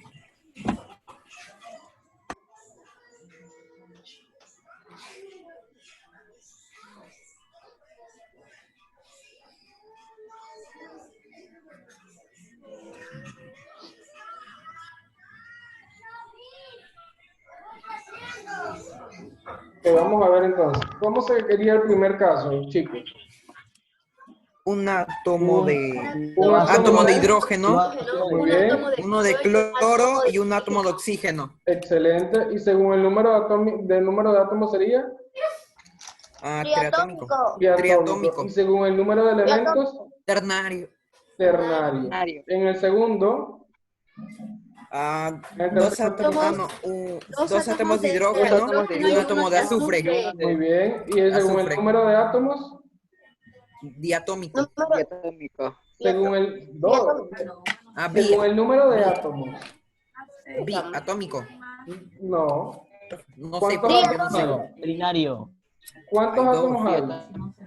B: Vamos a ver entonces. ¿Cómo se quería el primer caso, chicos?
K: Un átomo de...
B: Un
K: átomo de hidrógeno,
B: Muy bien.
K: uno de cloro y un átomo de oxígeno.
B: Excelente. ¿Y según el número de átomos sería?
K: Triatómico.
B: Triatómico. ¿Y según el número de elementos?
K: Ternario.
B: Ternario. En el segundo.
K: Dos átomos de hidrógeno y un átomo de azufre.
B: Muy bien. ¿Y según el número de átomos?
K: Diatómico.
D: Diatómico.
B: Según el... No,
K: Ah,
B: según el número de átomos.
K: Atómico.
B: No.
K: No sé,
B: ¿Cuántos
K: profe, yo no
B: átomos
K: sé.
B: hay?
E: Trinario.
B: ¿Cuántos
K: Hay
B: átomos hay?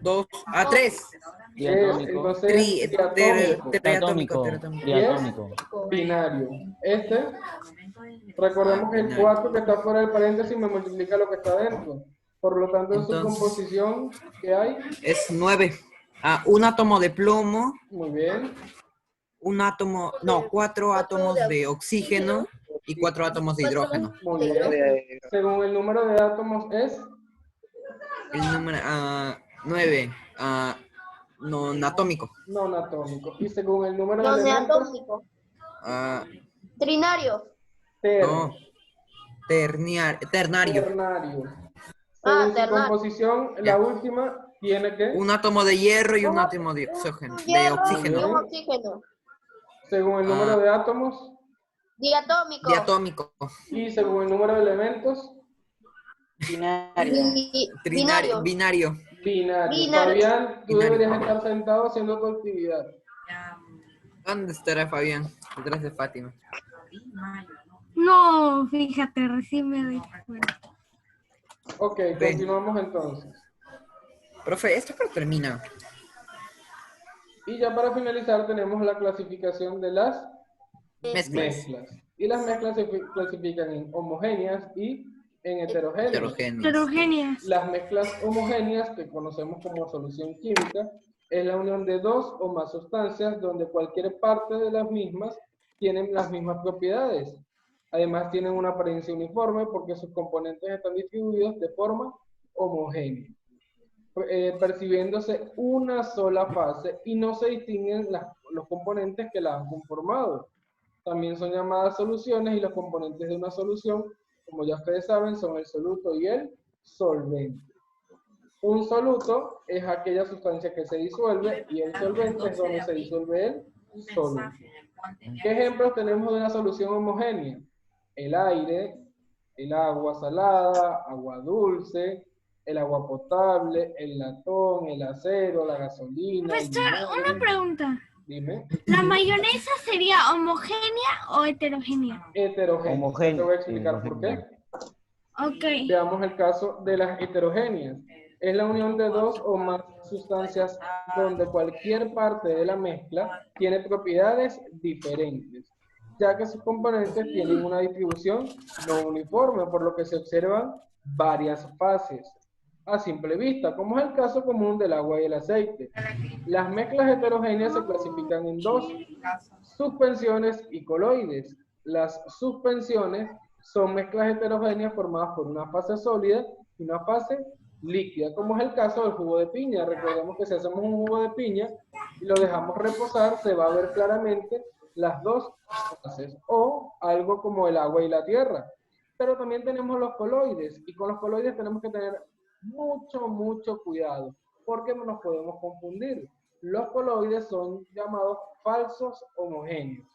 K: Dos. Ah, tres.
B: Entonces,
K: Triatómico.
E: Triatómico.
B: Binario. Recordemos que el 4 que está fuera del paréntesis me multiplica lo que está dentro. Por lo tanto, en su
K: Entonces,
B: composición, ¿qué hay?
K: Es 9. Ah, un átomo de plomo.
B: Muy bien.
K: Un átomo, no, 4 átomos de oxígeno y 4 átomos de hidrógeno.
B: Muy bien. Según el número de átomos es...
K: El número 9. Non atómico.
B: Non atómico. Y según el número de
A: No
B: elementos...
A: atómico. Trinario.
K: No. Ternario.
B: Ternario. Según su
A: ternario.
B: composición, la última tiene que...
K: Un átomo de hierro y un átomo de oxígeno.
A: Y un oxígeno.
B: Según el número de átomos...
A: Diatómico.
K: Diatómico.
B: Y según el número de elementos...
A: Binario.
K: Binario.
B: Fabián, tú deberías estar sentado haciendo tu actividad.
K: ¿Dónde estará Fabián? Detrás de Fátima.
H: No, fíjate, recién me doy cuenta.
B: Ok, continuamos entonces.
K: Profe, esto pero termina.
B: Y ya para finalizar tenemos la clasificación de las
K: Mezclas.
B: Y las mezclas se clasifican en homogéneas y en heterogéneas. Las mezclas homogéneas, que conocemos como solución química, es la unión de dos o más sustancias donde cualquier parte de las mismas tienen las mismas propiedades. Además tienen una apariencia uniforme porque sus componentes están distribuidos de forma homogénea, percibiéndose una sola fase y no se distinguen los componentes que la han conformado. También son llamadas soluciones y los componentes de una solución, como ya ustedes saben, son el soluto y el solvente. Un soluto es aquella sustancia que se disuelve y el solvente es donde se disuelve el soluto. ¿Qué ejemplos tenemos de una solución homogénea? El aire, el agua salada, agua dulce, el agua potable, el latón, el acero, la gasolina.
H: Profesor, una pregunta.
B: Dime.
H: ¿La mayonesa sería homogénea o heterogénea?
B: Heterogénea. Te voy a explicar por qué.
H: Ok.
B: Veamos el caso de las heterogéneas. Es la unión de dos o más sustancias donde cualquier parte de la mezcla tiene propiedades diferentes, ya que sus componentes tienen una distribución no uniforme, por lo que se observan varias fases a simple vista, como es el caso común del agua y el aceite. Las mezclas heterogéneas se clasifican en dos: suspensiones y coloides. Las suspensiones son mezclas heterogéneas formadas por una fase sólida y una fase líquida, como es el caso del jugo de piña. Recordemos que si hacemos un jugo de piña y lo dejamos reposar, se va a ver claramente las dos fases, o algo como el agua y la tierra. Pero también tenemos los coloides, y con los coloides tenemos que tener mucho cuidado, porque no nos podemos confundir. Los coloides son llamados falsos homogéneos.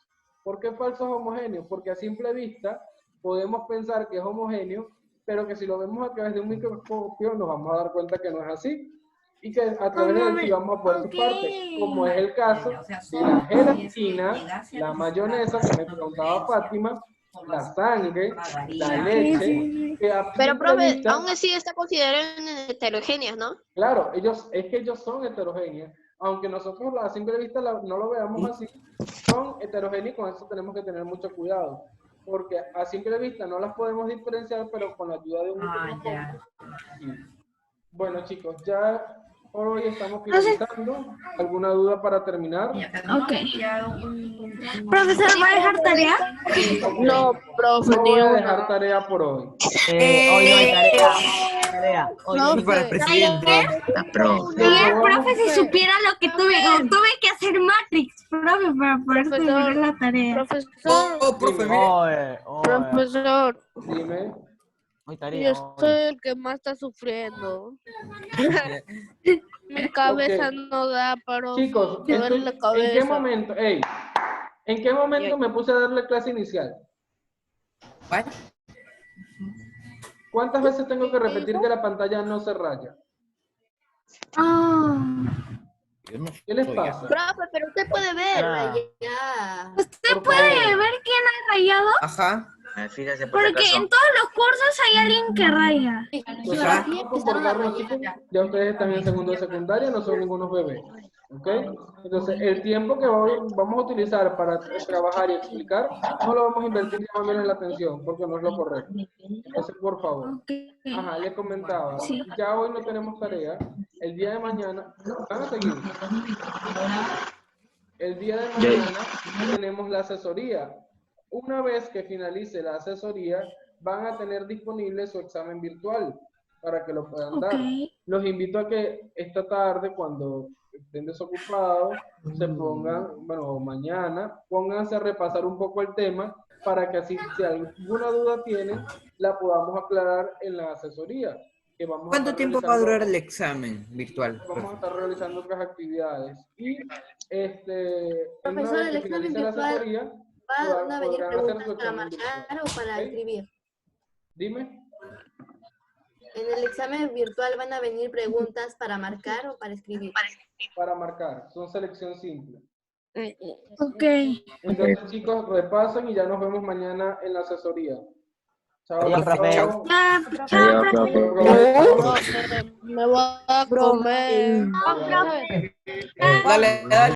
B: ¿Por qué falsos homogéneos? Porque a simple vista podemos pensar que es homogéneo, pero que si lo vemos a través de un microscopio nos vamos a dar cuenta que no es así, y que a través de él sí vamos a poder sus partes, como es el caso de la gelatina, la mayonesa, que me preguntaba Fátima, la sangre, la leche.
A: Pero, profe, aún así está considerado heterogéneas, ¿no?
B: Claro, ellos son heterogéneas, aunque nosotros a simple vista no lo veamos así, son heterogéneas, y con eso tenemos que tener mucho cuidado, porque a simple vista no las podemos diferenciar, pero con la ayuda de un microscopio. Sí. Bueno, chicos, ya por hoy estamos finalizando. ¿Alguna duda para terminar?
H: Ok. ¿Profesor, va a dejar tarea?
C: No, profe,
B: No voy a dejar tarea por hoy.
E: Hoy no hay tarea. Hoy no hay
K: Para el presidente.
H: Ayer, profe, si supiera lo que tuve que hacer Matrix, profe, para poder terminar la tarea.
C: Profesor, profesor,
B: Dime.
E: Hoy tarea.
C: yo soy el que más está sufriendo. Mi cabeza no da para
B: Chicos,
C: me duele la cabeza.
B: ¿En qué momento me puse a darle clase inicial? ¿Cuántas veces tengo que repetir que la pantalla no se raya?
K: Yo no
B: ¿Qué les
K: soy
B: pasa?
A: Profe, pero usted puede ver.
E: Ah.
A: Ya.
H: ¿Usted
B: Por
H: puede
B: favor.
H: ver quién ha rayado?
K: Ajá.
J: Fíjese por si
H: Porque
J: acaso.
H: en todos los cursos hay alguien que raya.
B: Entonces,
K: Ajá.
B: vamos a comportarnos, chicos. Ya ustedes están en segundo de secundaria, no son ningunos bebés. ¿Ok? Entonces, el tiempo que vamos a utilizar para trabajar y explicar, no lo vamos a invertir más bien en la atención, porque no es lo correcto. Entonces, por favor.
H: Ok.
B: Ajá, les comentaba.
H: Sí.
B: Ya hoy no tenemos tarea. El día de mañana, van a seguir. El día de mañana tenemos la asesoría. Una vez que finalice la asesoría, van a tener disponible su examen virtual para que lo puedan dar. Los invito a que esta tarde, cuando estén desocupados, se pongan, bueno, mañana, pónganse a repasar un poco el tema para que así, si alguna duda tienen, la podamos aclarar en la asesoría. Que vamos
K: ¿Cuánto tiempo va a durar el examen virtual?
B: Vamos a estar realizando otras actividades. Y
L: Profesor,
B: una vez
L: el
B: que
L: examen
B: finalice la
L: virtual
B: asesoría,
L: ¿van a venir
B: podrán hacer
L: preguntas
B: su
L: para
B: examen
L: marcar
B: virtual.
L: o para
B: ¿Ok?
L: escribir?
B: Dime.
L: En el examen virtual van a venir preguntas para marcar o para escribir.
B: Para marcar, son selección simple.
H: Ok.
B: Entonces, chicos, repasen y ya nos vemos mañana en la asesoría. Chao,
E: Adiós, profe.
B: chao.
H: Ya, chao, profe.
C: Me voy a comer.
K: Dale, dale.